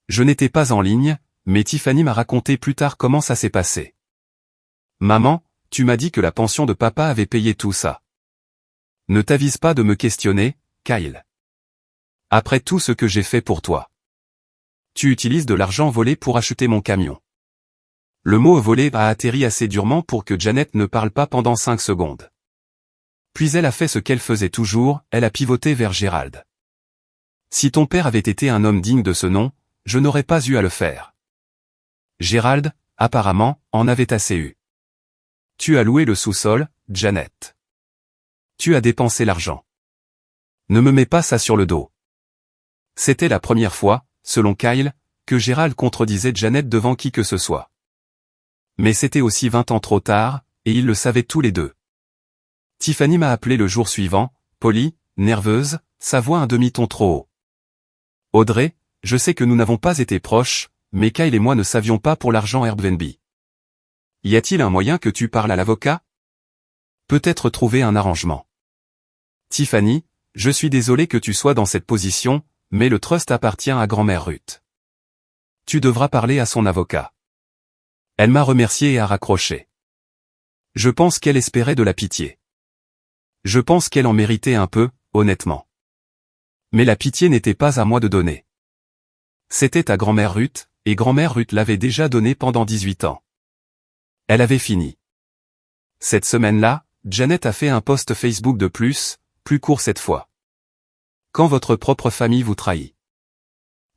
Speaker 1: Je n'étais pas en ligne, mais Tiffany m'a raconté plus tard comment ça s'est passé. Maman, tu m'as dit que la pension de papa avait payé tout ça. Ne t'avise pas de me questionner, Kyle. Après tout ce que j'ai fait pour toi. Tu utilises de l'argent volé pour acheter mon camion. Le mot volé a atterri assez durement pour que Janet ne parle pas pendant 5 secondes. Puis elle a fait ce qu'elle faisait toujours, elle a pivoté vers Gérald. Si ton père avait été un homme digne de ce nom, je n'aurais pas eu à le faire. Gérald, apparemment, en avait assez eu. Tu as loué le sous-sol, Janet. Tu as dépensé l'argent. Ne me mets pas ça sur le dos. C'était la première fois, selon Kyle, que Gérald contredisait Janet devant qui que ce soit. Mais c'était aussi 20 ans trop tard, et ils le savaient tous les deux. Tiffany m'a appelé le jour suivant, polie, nerveuse, sa voix un demi-ton trop haut. Audrey, je sais que nous n'avons pas été proches, mais Kyle et moi ne savions pas pour l'argent Airbnb. Y a-t-il un moyen que tu parles à l'avocat? Peut-être trouver un arrangement. Tiffany, je suis désolé que tu sois dans cette position, mais le trust appartient à grand-mère Ruth. Tu devras parler à son avocat. Elle m'a remercié et a raccroché. Je pense qu'elle espérait de la pitié. Je pense qu'elle en méritait un peu, honnêtement. Mais la pitié n'était pas à moi de donner. C'était à grand-mère Ruth, et grand-mère Ruth l'avait déjà donnée pendant 18 ans. Elle avait fini. Cette semaine-là, Janet a fait un post Facebook de plus court cette fois. Quand votre propre famille vous trahit.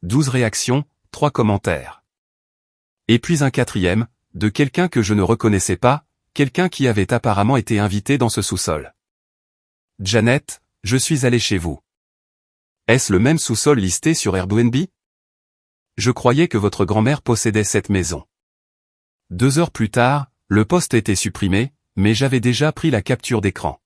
Speaker 1: 12 réactions, 3 commentaires. Et puis un 4e, de quelqu'un que je ne reconnaissais pas, quelqu'un qui avait apparemment été invité dans ce sous-sol. Janet, je suis allé chez vous. Est-ce le même sous-sol listé sur Airbnb? Je croyais que votre grand-mère possédait cette maison. 2 heures plus tard, le post était supprimé, mais j'avais déjà pris la capture d'écran.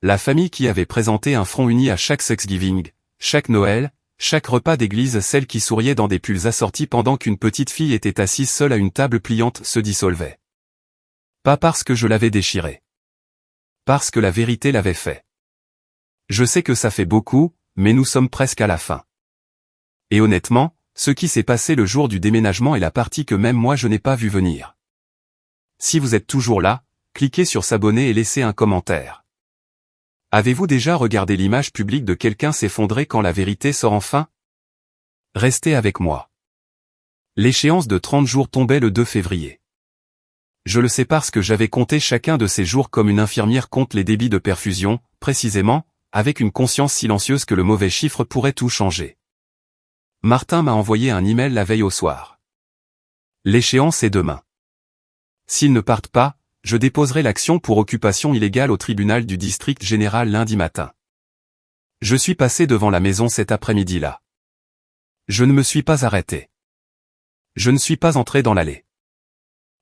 Speaker 1: La famille qui avait présenté un front uni à chaque Thanksgiving, chaque Noël, chaque repas d'église, celle qui souriait dans des pulls assortis pendant qu'une petite fille était assise seule à une table pliante, se dissolvait. Pas parce que je l'avais déchiré. Parce que la vérité l'avait fait. Je sais que ça fait beaucoup, mais nous sommes presque à la fin. Et honnêtement, ce qui s'est passé le jour du déménagement est la partie que même moi je n'ai pas vu venir. Si vous êtes toujours là, cliquez sur s'abonner et laissez un commentaire. Avez-vous déjà regardé l'image publique de quelqu'un s'effondrer quand la vérité sort enfin? Restez avec moi. L'échéance de 30 jours tombait le 2 février. Je le sais parce que j'avais compté chacun de ces jours comme une infirmière compte les débits de perfusion, précisément, avec une conscience silencieuse que le mauvais chiffre pourrait tout changer. Martin m'a envoyé un email la veille au soir. L'échéance est demain. S'ils ne partent pas, je déposerai l'action pour occupation illégale au tribunal du district général lundi matin. Je suis passé devant la maison cet après-midi-là. Je ne me suis pas arrêté. Je ne suis pas entré dans l'allée.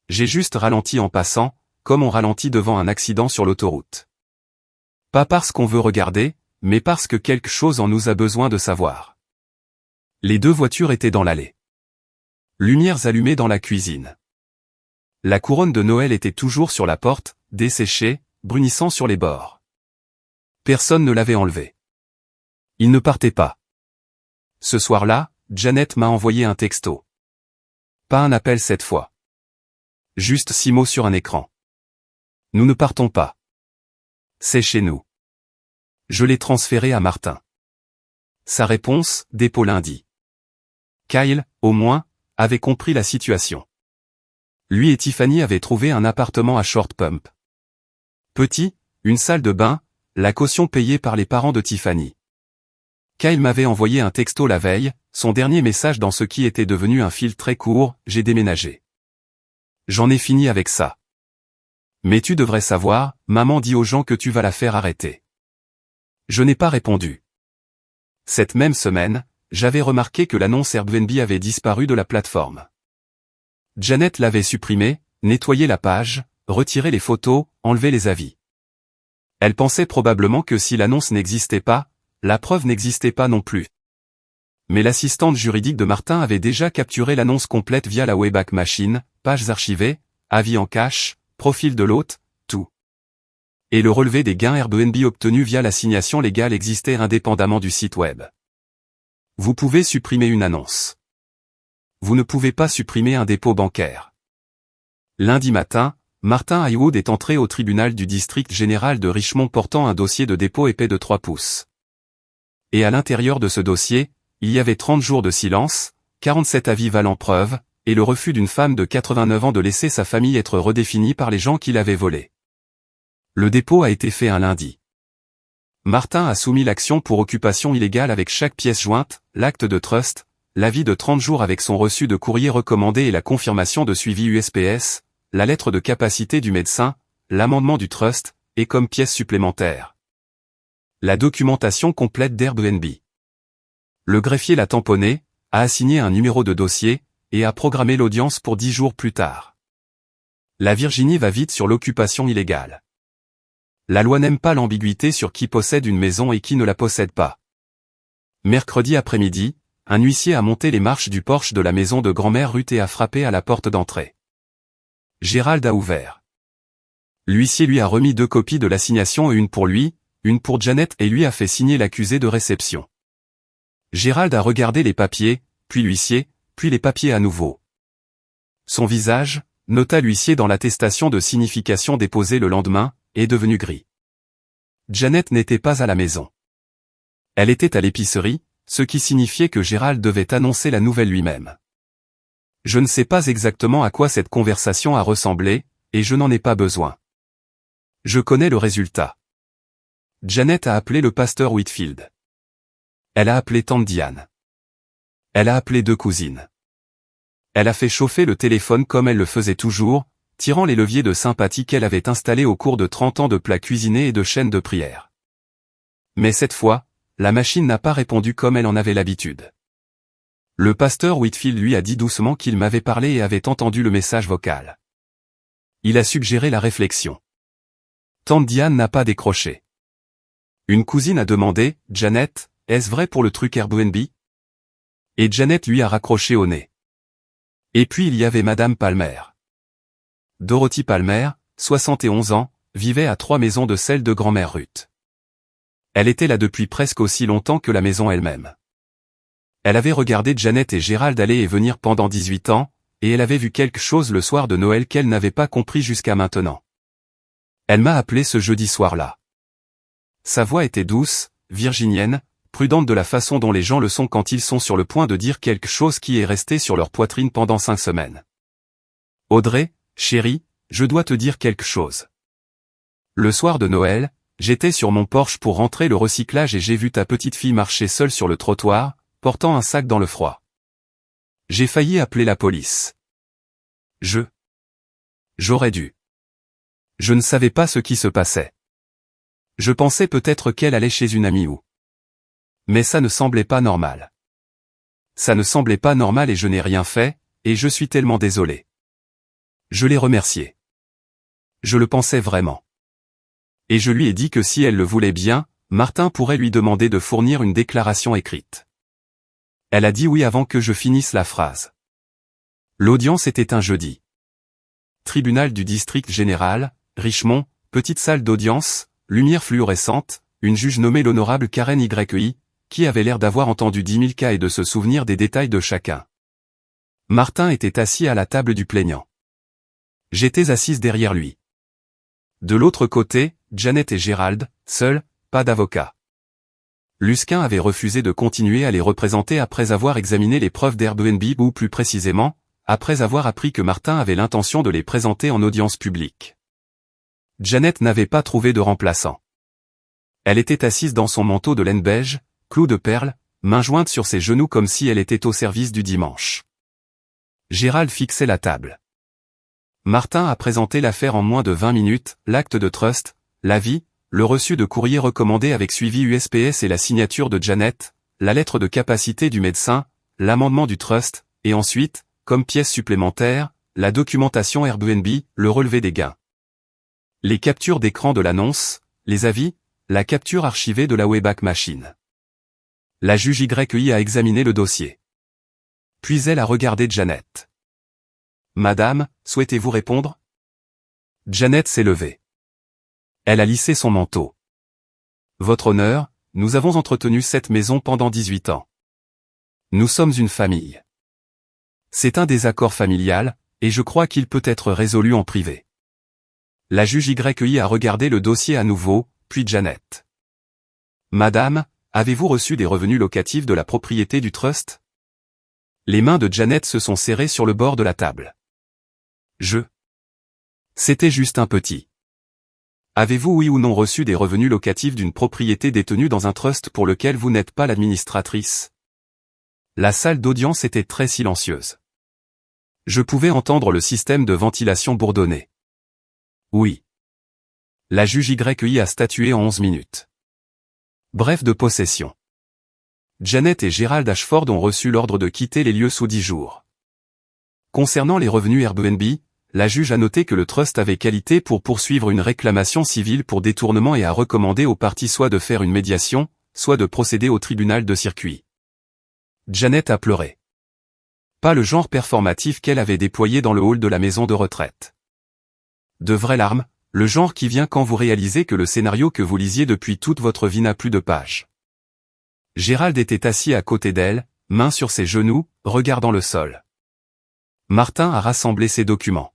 Speaker 1: J'ai juste ralenti en passant, comme on ralentit devant un accident sur l'autoroute. Pas parce qu'on veut regarder, mais parce que quelque chose en nous a besoin de savoir. Les 2 voitures étaient dans l'allée. Lumières allumées dans la cuisine. La couronne de Noël était toujours sur la porte, desséchée, brunissant sur les bords. Personne ne l'avait enlevée. Il ne partait pas. Ce soir-là, Janet m'a envoyé un texto. Pas un appel cette fois. Juste 6 mots sur un écran. Nous ne partons pas. C'est chez nous. Je l'ai transféré à Martin. Sa réponse, dépôt lundi. Kyle, au moins, avait compris la situation. Lui et Tiffany avaient trouvé un appartement à Short Pump. Petit, une salle de bain, la caution payée par les parents de Tiffany. Kyle m'avait envoyé un texto la veille, son dernier message dans ce qui était devenu un fil très court, j'ai déménagé. J'en ai fini avec ça. Mais tu devrais savoir, maman dit aux gens que tu vas la faire arrêter. Je n'ai pas répondu. Cette même semaine, j'avais remarqué que l'annonce Airbnb avait disparu de la plateforme. Janet l'avait supprimée, nettoyé la page, retiré les photos, enlevé les avis. Elle pensait probablement que si l'annonce n'existait pas, la preuve n'existait pas non plus. Mais l'assistante juridique de Martin avait déjà capturé l'annonce complète via la Wayback Machine, pages archivées, avis en cache, profil de l'hôte, tout. Et le relevé des gains Airbnb obtenus via l'assignation légale existait indépendamment du site web. Vous pouvez supprimer une annonce. Vous ne pouvez pas supprimer un dépôt bancaire. Lundi matin, Martin Haywood est entré au tribunal du district général de Richmond portant un dossier de dépôt épais de 3 pouces. Et à l'intérieur de ce dossier, il y avait 30 jours de silence, 47 avis valant preuve, et le refus d'une femme de 89 ans de laisser sa famille être redéfinie par les gens qui l'avaient volée. Le dépôt a été fait un lundi. Martin a soumis l'action pour occupation illégale avec chaque pièce jointe, l'acte de trust, l'avis de 30 jours avec son reçu de courrier recommandé et la confirmation de suivi USPS, la lettre de capacité du médecin, l'amendement du trust, et comme pièce supplémentaire, la documentation complète d'Airbnb. Le greffier l'a tamponné, a assigné un numéro de dossier, et a programmé l'audience pour 10 jours plus tard. La Virginie va vite sur l'occupation illégale. La loi n'aime pas l'ambiguïté sur qui possède une maison et qui ne la possède pas. Mercredi après-midi, un huissier a monté les marches du porche de la maison de grand-mère Ruth et a frappé à la porte d'entrée. Gérald a ouvert. L'huissier lui a remis 2 copies de l'assignation et une pour lui, une pour Janet et lui a fait signer l'accusé de réception. Gérald a regardé les papiers, puis l'huissier, puis les papiers à nouveau. Son visage, nota l'huissier dans l'attestation de signification déposée le lendemain, est devenu gris. Janet n'était pas à la maison. Elle était à l'épicerie, ce qui signifiait que Gérald devait annoncer la nouvelle lui-même. Je ne sais pas exactement à quoi cette conversation a ressemblé, et je n'en ai pas besoin. Je connais le résultat. Janet a appelé le pasteur Whitfield. Elle a appelé tante Diane. Elle a appelé 2 cousines. Elle a fait chauffer le téléphone comme elle le faisait toujours, tirant les leviers de sympathie qu'elle avait installés au cours de 30 ans de plats cuisinés et de chaînes de prière. Mais cette fois, la machine n'a pas répondu comme elle en avait l'habitude. Le pasteur Whitfield lui a dit doucement qu'il m'avait parlé et avait entendu le message vocal. Il a suggéré la réflexion. Tante Diane n'a pas décroché. Une cousine a demandé, « Janet, est-ce vrai pour le truc Airbnb ?» Et Janet lui a raccroché au nez. Et puis il y avait Madame Palmer. Dorothy Palmer, 71 ans, vivait à 3 maisons de celle de grand-mère Ruth. Elle était là depuis presque aussi longtemps que la maison elle-même. Elle avait regardé Janet et Gérald aller et venir pendant 18 ans, et elle avait vu quelque chose le soir de Noël qu'elle n'avait pas compris jusqu'à maintenant. Elle m'a appelé ce jeudi soir-là. Sa voix était douce, virginienne, prudente de la façon dont les gens le sont quand ils sont sur le point de dire quelque chose qui est resté sur leur poitrine pendant 5 semaines. « Audrey, chérie, je dois te dire quelque chose. Le soir de Noël, j'étais sur mon porche pour rentrer le recyclage et j'ai vu ta petite fille marcher seule sur le trottoir, portant un sac dans le froid. J'ai failli appeler la police. J'aurais dû. Je ne savais pas ce qui se passait. Je pensais peut-être qu'elle allait chez une amie ou... Mais ça ne semblait pas normal. Ça ne semblait pas normal et je n'ai rien fait, et je suis tellement désolé. Je l'ai remerciée. Je le pensais vraiment. Et je lui ai dit que si elle le voulait bien, Martin pourrait lui demander de fournir une déclaration écrite. Elle a dit oui avant que je finisse la phrase. L'audience était un jeudi. Tribunal du district général, Richmond, petite salle d'audience, lumière fluorescente, une juge nommée l'honorable Karen Y.I., qui avait l'air d'avoir entendu 10 000 cas et de se souvenir des détails de chacun. Martin était assis à la table du plaignant. J'étais assise derrière lui. De l'autre côté, Janet et Gérald, seuls, pas d'avocat. Luskin avait refusé de continuer à les représenter après avoir examiné les preuves d'Airbnb ou plus précisément, après avoir appris que Martin avait l'intention de les présenter en audience publique. Janet n'avait pas trouvé de remplaçant. Elle était assise dans son manteau de laine beige, clou de perles, mains jointes sur ses genoux comme si elle était au service du dimanche. Gérald fixait la table. Martin a présenté l'affaire en moins de 20 minutes, l'acte de trust, l'avis, le reçu de courrier recommandé avec suivi USPS et la signature de Janet, la lettre de capacité du médecin, l'amendement du trust, et ensuite, comme pièce supplémentaire, la documentation Airbnb, le relevé des gains. Les captures d'écran de l'annonce, les avis, la capture archivée de la Wayback Machine. La juge YI a examiné le dossier. Puis elle a regardé Janet. « Madame, souhaitez-vous répondre ?» Janet s'est levée. Elle a lissé son manteau. « Votre honneur, nous avons entretenu cette maison pendant 18 ans. Nous sommes une famille. C'est un désaccord familial, et je crois qu'il peut être résolu en privé. » La juge YI a regardé le dossier à nouveau, puis Janet. « Madame, avez-vous reçu des revenus locatifs de la propriété du trust ?» Les mains de Janet se sont serrées sur le bord de la table. C'était juste un petit. Avez-vous oui ou non reçu des revenus locatifs d'une propriété détenue dans un trust pour lequel vous n'êtes pas l'administratrice? La salle d'audience était très silencieuse. Je pouvais entendre le système de ventilation bourdonner. Oui. La juge YI a statué en 11 minutes. Bref de possession. Janet et Gérald Ashford ont reçu l'ordre de quitter les lieux sous 10 jours. Concernant les revenus Airbnb, la juge a noté que le trust avait qualité pour poursuivre une réclamation civile pour détournement et a recommandé aux parties soit de faire une médiation, soit de procéder au tribunal de circuit. Janet a pleuré. Pas le genre performatif qu'elle avait déployé dans le hall de la maison de retraite. De vraies larmes, le genre qui vient quand vous réalisez que le scénario que vous lisiez depuis toute votre vie n'a plus de pages. Gérald était assis à côté d'elle, main sur ses genoux, regardant le sol. Martin a rassemblé ses documents.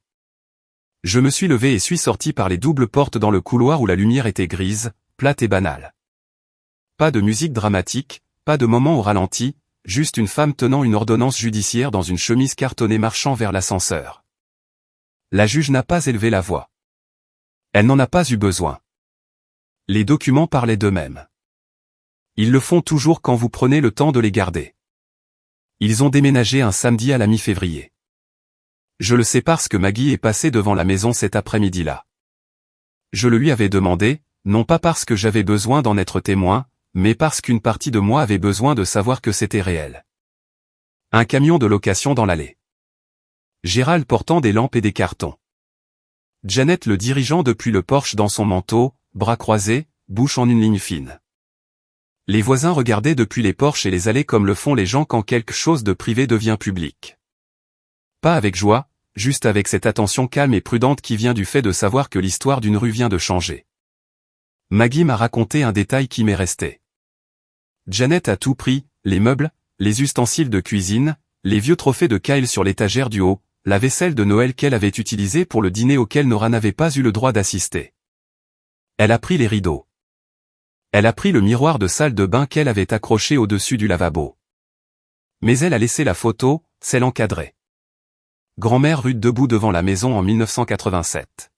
Speaker 1: Je me suis levé et suis sorti par les doubles portes dans le couloir où la lumière était grise, plate et banale. Pas de musique dramatique, pas de moment au ralenti, juste une femme tenant une ordonnance judiciaire dans une chemise cartonnée marchant vers l'ascenseur. La juge n'a pas élevé la voix. Elle n'en a pas eu besoin. Les documents parlaient d'eux-mêmes. Ils le font toujours quand vous prenez le temps de les garder. Ils ont déménagé un samedi à la mi-février. Je le sais parce que Maggie est passée devant la maison cet après-midi-là. Je le lui avais demandé, non pas parce que j'avais besoin d'en être témoin, mais parce qu'une partie de moi avait besoin de savoir que c'était réel. Un camion de location dans l'allée. Gérald portant des lampes et des cartons. Janet le dirigeant depuis le porche dans son manteau, bras croisés, bouche en une ligne fine. Les voisins regardaient depuis les porches et les allées comme le font les gens quand quelque chose de privé devient public. Pas avec joie, juste avec cette attention calme et prudente qui vient du fait de savoir que l'histoire d'une rue vient de changer. Maggie m'a raconté un détail qui m'est resté. Janet a tout pris, les meubles, les ustensiles de cuisine, les vieux trophées de Kyle sur l'étagère du haut, la vaisselle de Noël qu'elle avait utilisée pour le dîner auquel Nora n'avait pas eu le droit d'assister. Elle a pris les rideaux. Elle a pris le miroir de salle de bain qu'elle avait accroché au-dessus du lavabo. Mais elle a laissé la photo, celle encadrée. Grand-mère Ruth debout devant la maison en 1987.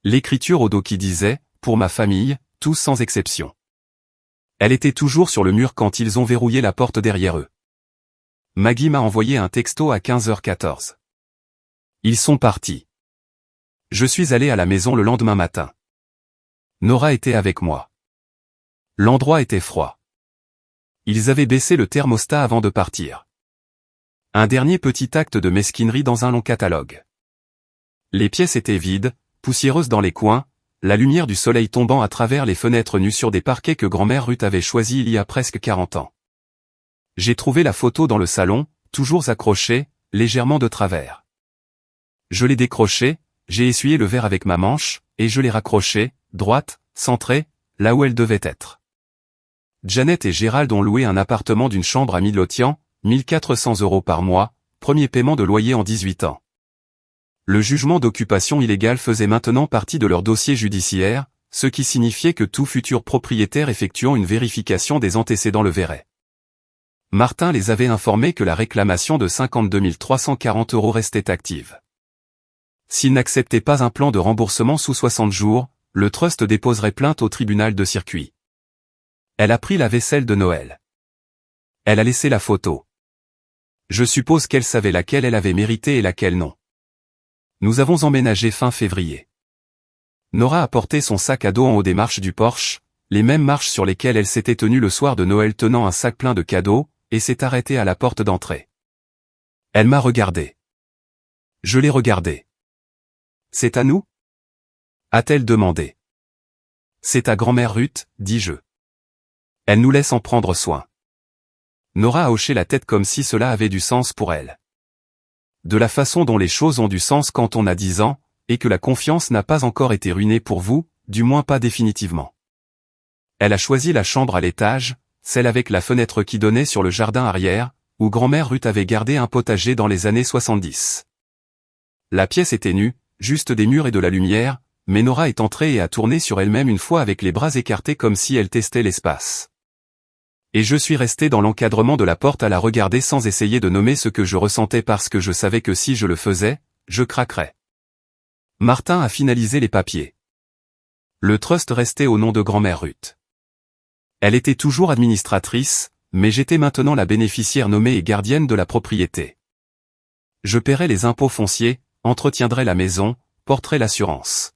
Speaker 1: L'écriture au dos qui disait, pour ma famille, tous sans exception. Elle était toujours sur le mur quand ils ont verrouillé la porte derrière eux. Maggie m'a envoyé un texto à 15h14. Ils sont partis. Je suis allé à la maison le lendemain matin. Nora était avec moi. L'endroit était froid. Ils avaient baissé le thermostat avant de partir. Un dernier petit acte de mesquinerie dans un long catalogue. Les pièces étaient vides, poussiéreuses dans les coins, la lumière du soleil tombant à travers les fenêtres nues sur des parquets que grand-mère Ruth avait choisis il y a presque 40 ans. J'ai trouvé la photo dans le salon, toujours accrochée, légèrement de travers. Je l'ai décrochée, j'ai essuyé le verre avec ma manche, et je l'ai raccrochée, droite, centrée, là où elle devait être. Janet et Gérald ont loué un appartement d'une chambre à Midlothian, 1400 € par mois, premier paiement de loyer en 18 ans. Le jugement d'occupation illégale faisait maintenant partie de leur dossier judiciaire, ce qui signifiait que tout futur propriétaire effectuant une vérification des antécédents le verrait. Martin les avait informés que la réclamation de 52 340 € restait active. S'ils n'acceptaient pas un plan de remboursement sous 60 jours, le trust déposerait plainte au tribunal de circuit. Elle a pris la vaisselle de Noël. Elle a laissé la photo. Je suppose qu'elle savait laquelle elle avait mérité et laquelle non. Nous avons emménagé fin février. Nora a porté son sac à dos en haut des marches du porche, les mêmes marches sur lesquelles elle s'était tenue le soir de Noël tenant un sac plein de cadeaux, et s'est arrêtée à la porte d'entrée. Elle m'a regardé. Je l'ai regardée. C'est à nous ? A-t-elle demandé. C'est à grand-mère Ruth, dis-je. Elle nous laisse en prendre soin. Nora a hoché la tête comme si cela avait du sens pour elle. De la façon dont les choses ont du sens quand on a 10 ans, et que la confiance n'a pas encore été ruinée pour vous, du moins pas définitivement. Elle a choisi la chambre à l'étage, celle avec la fenêtre qui donnait sur le jardin arrière, où grand-mère Ruth avait gardé un potager dans les années 70. La pièce était nue, juste des murs et de la lumière, mais Nora est entrée et a tourné sur elle-même une fois avec les bras écartés comme si elle testait l'espace. Et je suis resté dans l'encadrement de la porte à la regarder sans essayer de nommer ce que je ressentais parce que je savais que si je le faisais, je craquerais. Martin a finalisé les papiers. Le trust restait au nom de grand-mère Ruth. Elle était toujours administratrice, mais j'étais maintenant la bénéficiaire nommée et gardienne de la propriété. Je paierais les impôts fonciers, entretiendrais la maison, porterais l'assurance.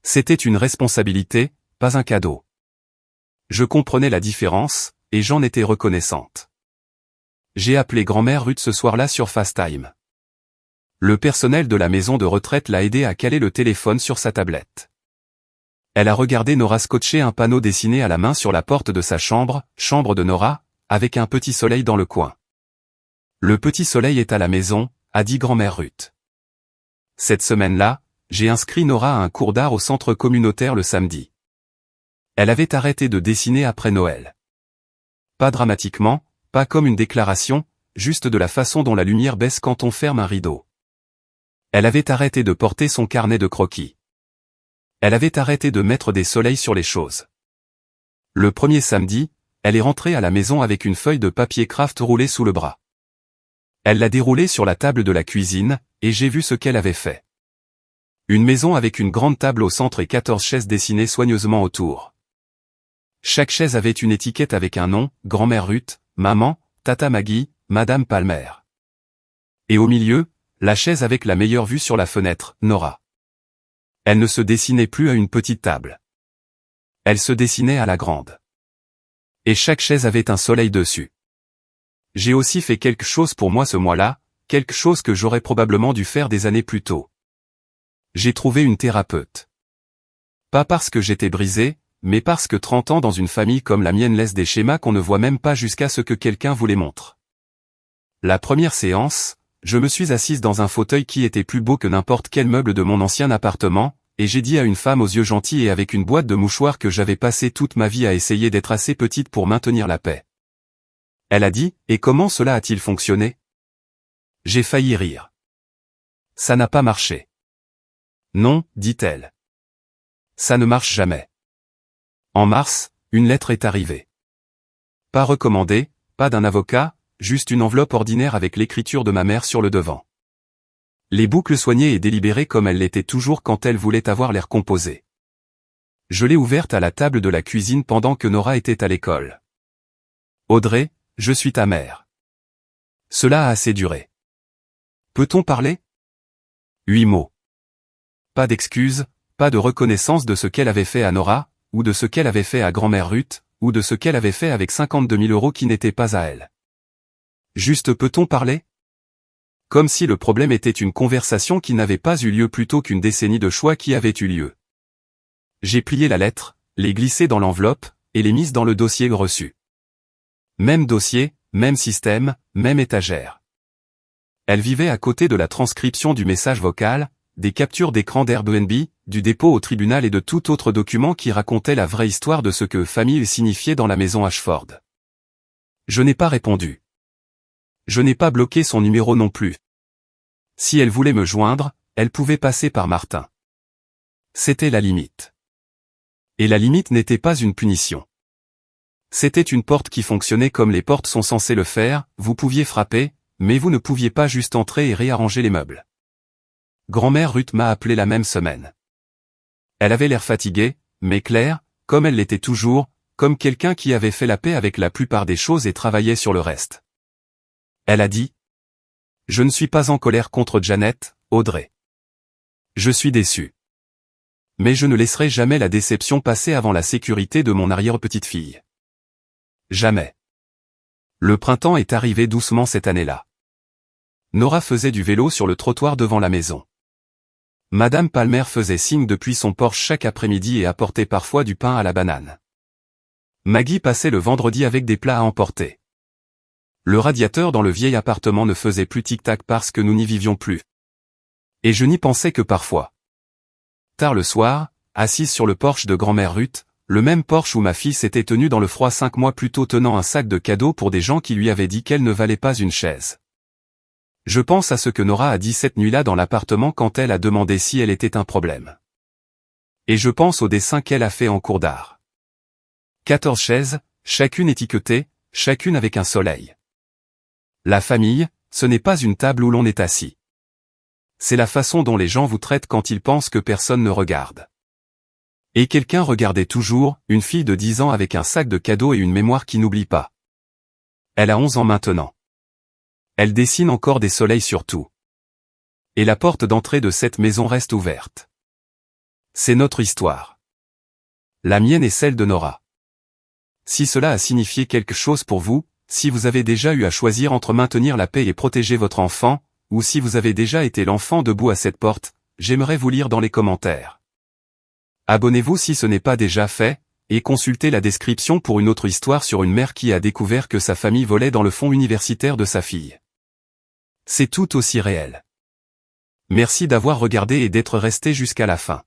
Speaker 1: C'était une responsabilité, pas un cadeau. Je comprenais la différence, et j'en étais reconnaissante. J'ai appelé grand-mère Ruth ce soir-là sur FaceTime. Le personnel de la maison de retraite l'a aidé à caler le téléphone sur sa tablette. Elle a regardé Nora scotcher un panneau dessiné à la main sur la porte de sa chambre, chambre de Nora, avec un petit soleil dans le coin. Le petit soleil est à la maison, a dit grand-mère Ruth. Cette semaine-là, j'ai inscrit Nora à un cours d'art au centre communautaire le samedi. Elle avait arrêté de dessiner après Noël. Pas dramatiquement, pas comme une déclaration, juste de la façon dont la lumière baisse quand on ferme un rideau. Elle avait arrêté de porter son carnet de croquis. Elle avait arrêté de mettre des soleils sur les choses. Le premier samedi, elle est rentrée à la maison avec une feuille de papier craft roulée sous le bras. Elle l'a déroulée sur la table de la cuisine, et j'ai vu ce qu'elle avait fait. Une maison avec une grande table au centre et 14 chaises dessinées soigneusement autour. Chaque chaise avait une étiquette avec un nom, grand-mère Ruth, maman, tata Maggie, madame Palmer. Et au milieu, la chaise avec la meilleure vue sur la fenêtre, Nora. Elle ne se dessinait plus à une petite table. Elle se dessinait à la grande. Et chaque chaise avait un soleil dessus. J'ai aussi fait quelque chose pour moi ce mois-là, quelque chose que j'aurais probablement dû faire des années plus tôt. J'ai trouvé une thérapeute. Pas parce que j'étais brisé, mais parce que 30 ans dans une famille comme la mienne laisse des schémas qu'on ne voit même pas jusqu'à ce que quelqu'un vous les montre. La première séance, je me suis assise dans un fauteuil qui était plus beau que n'importe quel meuble de mon ancien appartement, et j'ai dit à une femme aux yeux gentils et avec une boîte de mouchoirs que j'avais passé toute ma vie à essayer d'être assez petite pour maintenir la paix. Elle a dit, et comment cela a-t-il fonctionné? J'ai failli rire. Ça n'a pas marché. Non, dit-elle. Ça ne marche jamais. En mars, une lettre est arrivée. Pas recommandée, pas d'un avocat, juste une enveloppe ordinaire avec l'écriture de ma mère sur le devant. Les boucles soignées et délibérées comme elles l'étaient toujours quand elle voulait avoir l'air composé. Je l'ai ouverte à la table de la cuisine pendant que Nora était à l'école. Audrey, je suis ta mère. Cela a assez duré. Peut-on parler? 8 mots. Pas d'excuses, pas de reconnaissance de ce qu'elle avait fait à Nora, ou de ce qu'elle avait fait à grand-mère Ruth, ou de ce qu'elle avait fait avec 52 000 € qui n'étaient pas à elle. Juste peut-on parler? Comme si le problème était une conversation qui n'avait pas eu lieu plutôt qu'une décennie de choix qui avait eu lieu. J'ai plié la lettre, l'ai glissée dans l'enveloppe, et l'ai mise dans le dossier reçu. Même dossier, même système, même étagère. Elle vivait à côté de la transcription du message vocal, des captures d'écran d'Airbnb, du dépôt au tribunal et de tout autre document qui racontait la vraie histoire de ce que famille signifiait dans la maison Ashford. Je n'ai pas répondu. Je n'ai pas bloqué son numéro non plus. Si elle voulait me joindre, elle pouvait passer par Martin. C'était la limite. Et la limite n'était pas une punition. C'était une porte qui fonctionnait comme les portes sont censées le faire, vous pouviez frapper, mais vous ne pouviez pas juste entrer et réarranger les meubles. Grand-mère Ruth m'a appelé la même semaine. Elle avait l'air fatiguée, mais claire, comme elle l'était toujours, comme quelqu'un qui avait fait la paix avec la plupart des choses et travaillait sur le reste. Elle a dit : « Je ne suis pas en colère contre Janet, Audrey. Je suis déçue. Mais je ne laisserai jamais la déception passer avant la sécurité de mon arrière-petite-fille. Jamais. » Le printemps est arrivé doucement cette année-là. Nora faisait du vélo sur le trottoir devant la maison. Madame Palmer faisait signe depuis son porche chaque après-midi et apportait parfois du pain à la banane. Maggie passait le vendredi avec des plats à emporter. Le radiateur dans le vieil appartement ne faisait plus tic-tac parce que nous n'y vivions plus. Et je n'y pensais que parfois. Tard le soir, assise sur le porche de grand-mère Ruth, le même porche où ma fille s'était tenue dans le froid 5 mois plus tôt tenant un sac de cadeaux pour des gens qui lui avaient dit qu'elle ne valait pas une chaise. Je pense à ce que Nora a dit cette nuit-là dans l'appartement quand elle a demandé si elle était un problème. Et je pense au dessin qu'elle a fait en cours d'art. 14 chaises, chacune étiquetée, chacune avec un soleil. La famille, ce n'est pas une table où l'on est assis. C'est la façon dont les gens vous traitent quand ils pensent que personne ne regarde. Et quelqu'un regardait toujours, une fille de 10 ans avec un sac de cadeaux et une mémoire qui n'oublie pas. Elle a 11 ans maintenant. Elle dessine encore des soleils sur tout. Et la porte d'entrée de cette maison reste ouverte. C'est notre histoire. La mienne et celle de Nora. Si cela a signifié quelque chose pour vous, si vous avez déjà eu à choisir entre maintenir la paix et protéger votre enfant, ou si vous avez déjà été l'enfant debout à cette porte, j'aimerais vous lire dans les commentaires. Abonnez-vous si ce n'est pas déjà fait, et consultez la description pour une autre histoire sur une mère qui a découvert que sa famille volait dans le fonds universitaire de sa fille. C'est tout aussi réel. Merci d'avoir regardé et d'être resté jusqu'à la fin.